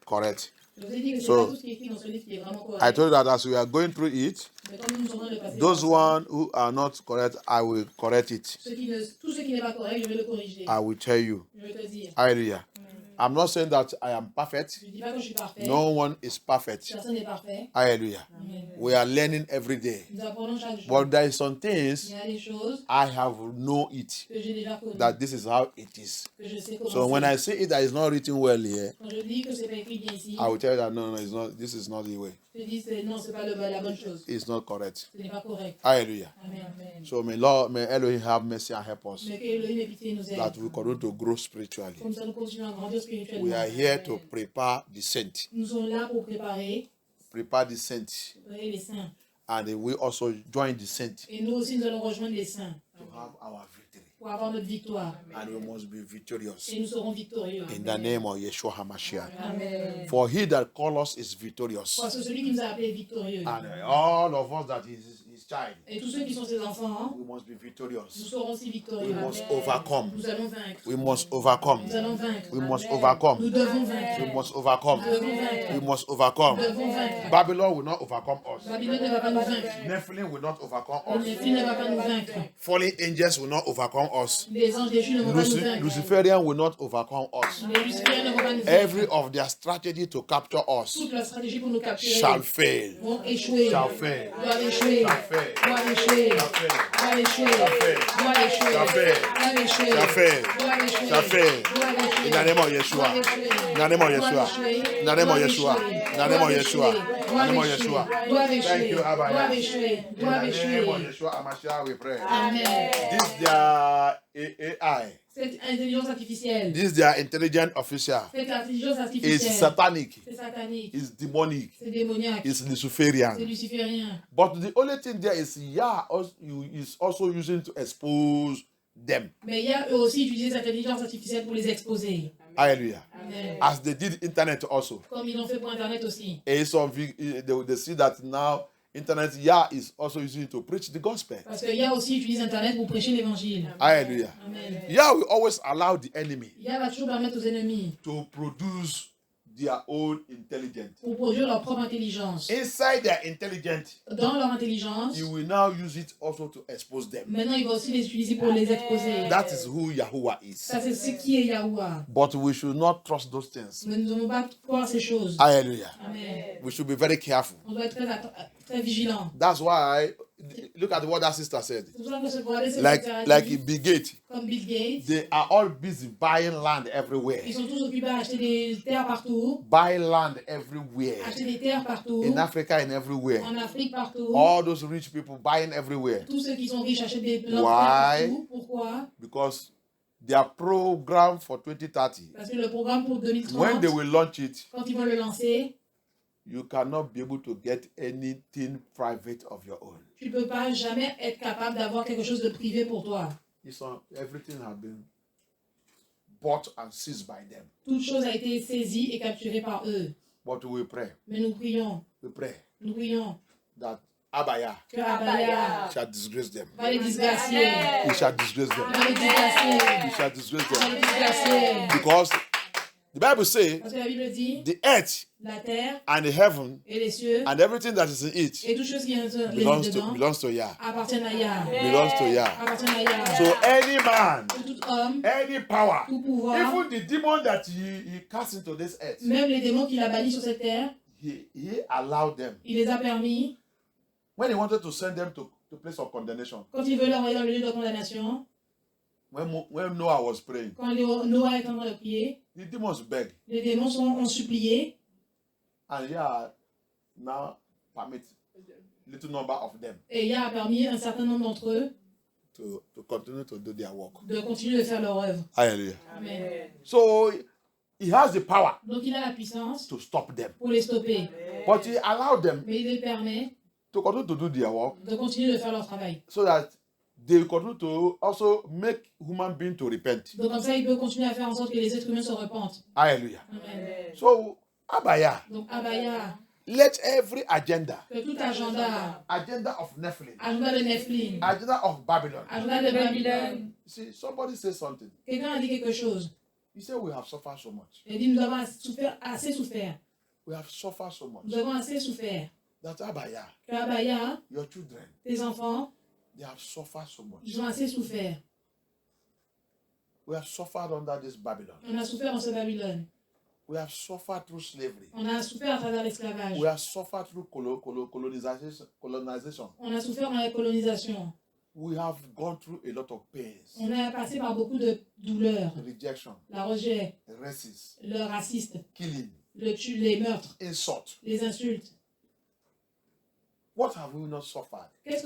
correct. Je vous ai dit que c'est So, pas tout ce qui est écrit dans ce livre qui est vraiment I correct. told you that as we are going through it, Mais comme nous sommes en train de passer those par ça, ones who are not correct, I will correct it. tout ce qui n'est pas correct, je vais le corriger. I will tell you. Je vais te dire. Hallelujah. I'm not saying that I am perfect. Je ne dis pas que je suis parfait. No one is perfect. Personne n'est parfait. Hallelujah. Amen. We are learning every day. Nous apprenons chaque jour. But there is some Il things y a des choses I have know it, que j'ai déjà connues, that this is how it is. que je sais comment So when c'est. I say it that is not written well here, Quand je dis que c'est pas écrit bien ici, I will tell you that no, it's not. This is not the way. je dis non, c'est pas la bonne chose. It's not correct. Ce n'est pas correct. Hallelujah. Amen. Amen. So may Lord, may Elohim have mercy and help us Mais que Elohim ait pitié nous aide. that we continue to grow spiritually. Comme ça, nous continuons à grandir spirituellement. We are here to prepare the saint, Nous sommes là pour préparer prepare the saint, les saints. and we also join the saint Et nous aussi, nous allons rejoindre les saints to have our victory, pour avoir notre victoire. and we must be victorious Et nous serons victorieux. in the name of Yeshua Hamashiach. Amen. For he that called us is victorious, Parce que celui qui nous a appelés est victorieux. and all of us that is his child, Et tous ceux qui sont ses enfants, we must be nous victorious. serons aussi We victorieux. must overcome. Nous allons vaincre. We must overcome. Nous allons vaincre. We must overcome. Nous devons vaincre. We must overcome. Nous devons vaincre. We must overcome. Nous devons vaincre. Babylon will not overcome us. Babylone ne va pas nous vaincre. Nephilim will not overcome Le us. Néphil ne va pas nous vaincre. Fallen angels will not overcome us. Les anges déchus ne vont pas nous vaincre. Luciferian will not overcome us. Les Lucifériens ne vont pas nous Every vaincre. of their strategy to capture us Toute leur stratégie pour nous capturer shall fail. vont échouer. Shall fail. Doivent échouer. Shall fail. Doivent échouer. Shall fail. Doivent échouer. Shall fail. Doivent échouer. Shall fail. Doivent échouer. Shall fail. Doivent échouer. Shall fail. Doivent échouer. In the name of Yeshua. Doivent échouer. In the name of Yeshua. Doivent échouer. In the name of Doivent Yeshua. échouer. In the name of Yeshua. Doivent In the name of échouer. Yeshua. Doivent échouer. Thank you, Abba. Doivent échouer. In Doivent the name of échouer. Yeshua Hamashiach, we pray. Amen. This their AI. Cette intelligence artificielle, This their intelligent official cette intelligence is artificielle, satanic, c'est satanique, is demonic, c'est démoniaque, is c'est Luciferian. luciférien. But the only thing there is is also using to expose them. Mais il y a eux aussi utilisé cette intelligence artificielle pour les exposer. Hallelujah. Amen. As they did internet also. Comme ils l'ont fait pour Internet aussi. And some they see that now internet is also using it to preach the gospel. Parce qu'il y a aussi utilisé Internet pour prêcher l'évangile. Hallelujah. Amen. We always allow the enemy Il y a va toujours permettre aux ennemis to produce their own intelligence. pour produire leur propre intelligence. Inside their intelligence, Dans leur intelligence, you will now use it also to expose them. maintenant il va aussi les utiliser pour les exposer. That is who Yahuwah is. Ça c'est ce qui est Yahuwah. But we should not trust those things. Mais nous ne devons pas croire ces choses. Hallelujah. Amen. We should be very careful. On doit être très vigilant. That's why, look at what that sister said. C'est pour ça que ce regardez cette Like littérature, Bill Gates, comme Bill Gates, they are all busy buying land everywhere. ils sont tous occupés à acheter des terres partout, Buying land everywhere. acheter des terres partout, In Africa and everywhere. en Afrique partout. All those rich people buying everywhere. Tous ceux qui sont riches achètent des terres Why? partout. Pourquoi? Because their program for 2030, Parce que le programme pour when 2030, they will launch it, quand ils vont le lancer, you cannot be able to get anything private of your own. tu ne peux pas jamais être capable d'avoir quelque chose de privé pour toi. Everything has been bought and seized by them. Toute chose a été saisie et capturée par eux. But we pray, Mais nous prions that Abaya que Abaya shall disgrace them. va les disgracier. He shall disgrace them. Va les disgracier. He shall disgrace Va les them. disgracier. Because the Bible says Parce que la Bible dit, the earth la terre and the heaven et les cieux and everything that is in it et toutes choses qui sont belongs to Yah. appartiennent à Yah. Belongs to Yah. Appartiennent à Yah. So any man, Que tout homme, any power, tout pouvoir, even the demon that he cast into this earth, même les démons qu'il a bannis sur cette terre, he allowed them. il les a permis, When he wanted to send them to place of condemnation, quand il veut l'envoyer dans le lieu de condamnation, when Noah was praying, quand Noah est en train de prier, the demons begged. les démons ont supplié, And Yah now permit little number of them et Yah a permis un certain nombre d'entre eux to continue to do their work. de continuer de faire leur œuvre. Hallelujah. Amen. So he has the power Donc il a la puissance to stop them. pour les stopper, But he allowed them mais il les permet to continue to do their work de continuer de faire leur travail. so that they continue to also make human beings to repent. Donc comme ça, il peut continuer à faire en sorte que les êtres humains se repentent. Hallelujah. Amen. So Abaya, Donc Abaya, Let every agenda, Que tout agenda, agenda of Nephilim, agenda de Nephilim, agenda of Babylon. agenda de Babylone. See, somebody say something. Quelqu'un a dit quelque chose. He said, we have suffered so much. Il dit, nous avons assez souffert. We have suffered so much. Nous avons assez souffert. That Abaya, Que Abaya, your children, tes enfants, they have suffered so much. ils ont assez souffert. We have suffered under this Babylon. On a souffert dans ce Babylone. We have suffered through slavery. On a souffert à travers l'esclavage. We have suffered through colonization. On a souffert dans la colonisation. We have gone through a lot of pains. On a passé par beaucoup de douleurs. Rejection, La rejet, racism, le raciste, killing, les meurtres, insult. les insultes. What have we not suffered? Qu'est-ce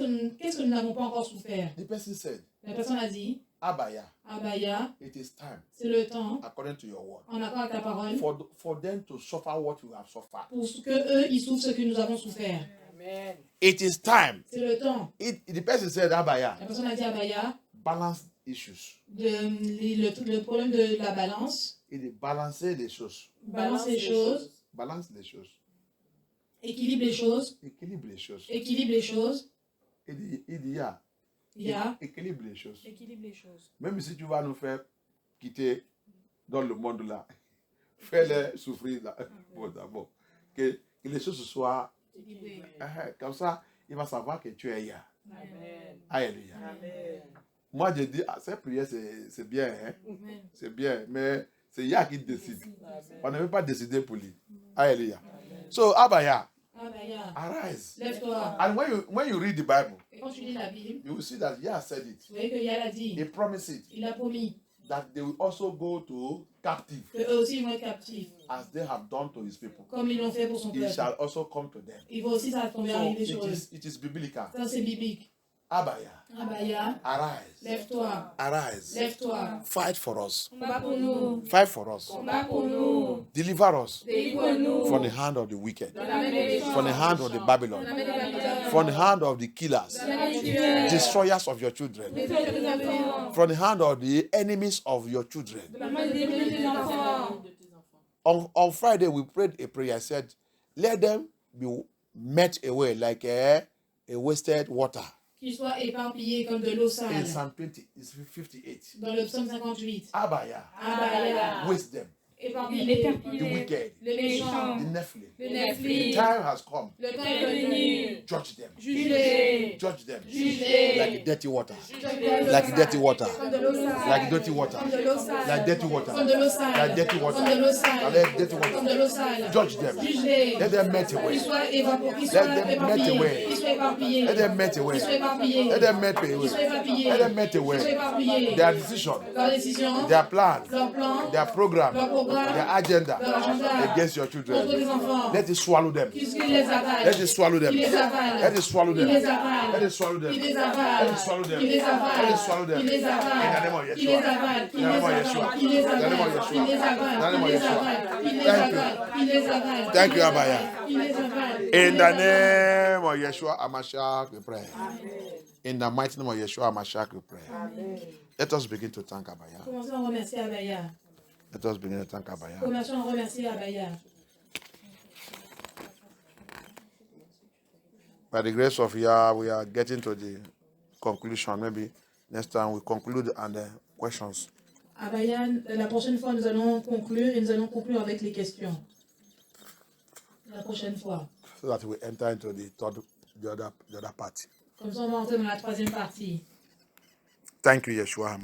que nous n'avons pas encore souffert? The person said, La personne a dit, Abaya, Abaya, it is time, c'est le temps, according to your word, en accord avec ta parole, for them to suffer what you have suffered. pour que eux, ils souffrent ce que nous avons souffert. Amen. It is time. C'est le temps. The person said, Abaya, La personne a dit Abaya, balance issues. le problème de la balance, Il dit balancer les choses. balance les choses, Balance les choses. équilibre les choses, Équilibre les choses. équilibre les choses. Il dit, équilibre les choses. Équilibre les choses. Même si tu vas nous faire quitter dans le monde là, fais-les souffrir là. Bon, d'abord. Que les choses soient comme ça, il va savoir que tu es là. Amen. Alléluia. Amen. Moi, je dis, cette prière, c'est bien, hein? Amen. C'est bien, mais c'est Yah qui décide. Amen. On ne veut pas décider pour lui. Alléluia. So, Abaya, Abaya, arise. lève-toi. And when you read the Bible, Et quand tu lis la Bible, you will see that Yah said it. vous voyez que Yah l'a dit. He promised it. Il a promis That they will also go to captive que eux aussi vont être captifs, as they have done to his people. comme ils l'ont fait pour son It peuple. shall also come to them. Il va aussi ça tomber So arriver sur eux. it is biblical. Ça c'est biblique. Abaya, Abaya, arise. lève-toi. Arise. Lève-toi. Fight for us. Combat pour nous. Fight for us. Combat pour nous. Deliver us Délivre-nous. from the hand of the wicked, De la main des méchants. from the hand of the De Babylon, la main des Babylone. from the hand of the killers, De la main des tueurs. destroyers of your children, Des tueurs des enfants. from the hand of the enemies of your children. De la main des ennemis des enfants. On Friday, we prayed a prayer. I said, let them be met away like a wasted water. Qu'ils soient éparpillés comme de l'eau In sale. Psalm 20, it's 58. Dans le psaume 58. Abaya, Abaya. waste them, Éparpillés. the wicked, Les méchants. the Nephilim. Les The Nephilim. time has come. Le temps est venu. Judge them. Juge-les. Judge them. Juge-les. Like dirty water. Like dirty water. Comme de l'eau sale. Like dirty water. Comme de l'eau sale. Like dirty water. Comme de l'eau sale. Like dirty water. Comme de l'eau sale. Like dirty water. Comme de l'eau sale. Judge them. Juge-les. Let them melt away. Qu'ils soient éparpillés. Qu'ils Let soient them melt éparpillés. away. Qu'ils soient éparpillés. Let them melt away. Qu'ils soient éparpillés. Let them melt Qu'ils soient away. éparpillés. Let them melt Qu'ils soient away. éparpillés. Their decision, Leurs décisions. their plan, Leurs plans. their program, Leur programme. their agenda Leur agenda. against your Contre children. les enfants. Let it swallow them. Qu'ils les avalent. Let it swallow them. Qu'ils les avalent. Let it swallow them. Qu'ils les avalent. Let it swallow them. Qu'ils les Let avalent. it swallow them. Qu'ils les avalent. Let it swallow them. Qu'ils les In the name of avalent. Qu'ils les Yeshua. avalent. In Qu'ils the les name of avalent. Yeshua. Qu'ils les In the name of avalent. Yeshua. Qu'ils les avalent. In the name of Qu'ils les Yeshua. avalent. Qu'ils les Thank you. avalent. Qu'ils les avalent. Thank you, Abaya. Qu'ils les avalent. In the name of Yeshua Amashak, we pray. In the mighty name of Yeshua Amashak, we pray. Let us begin to thank Abaya. Commençons à remercier Abaya. Let us begin to thank Abaya. Commençons à remercier Abaya. By the grace of Yah, we are getting to the conclusion. Maybe next time we conclude and the questions. Abaya, la prochaine fois, nous allons conclure et nous allons conclure avec les questions. La prochaine fois. So that we enter into the other part. Comme ça, on va entrer dans la troisième partie. Thank you, Yeshua.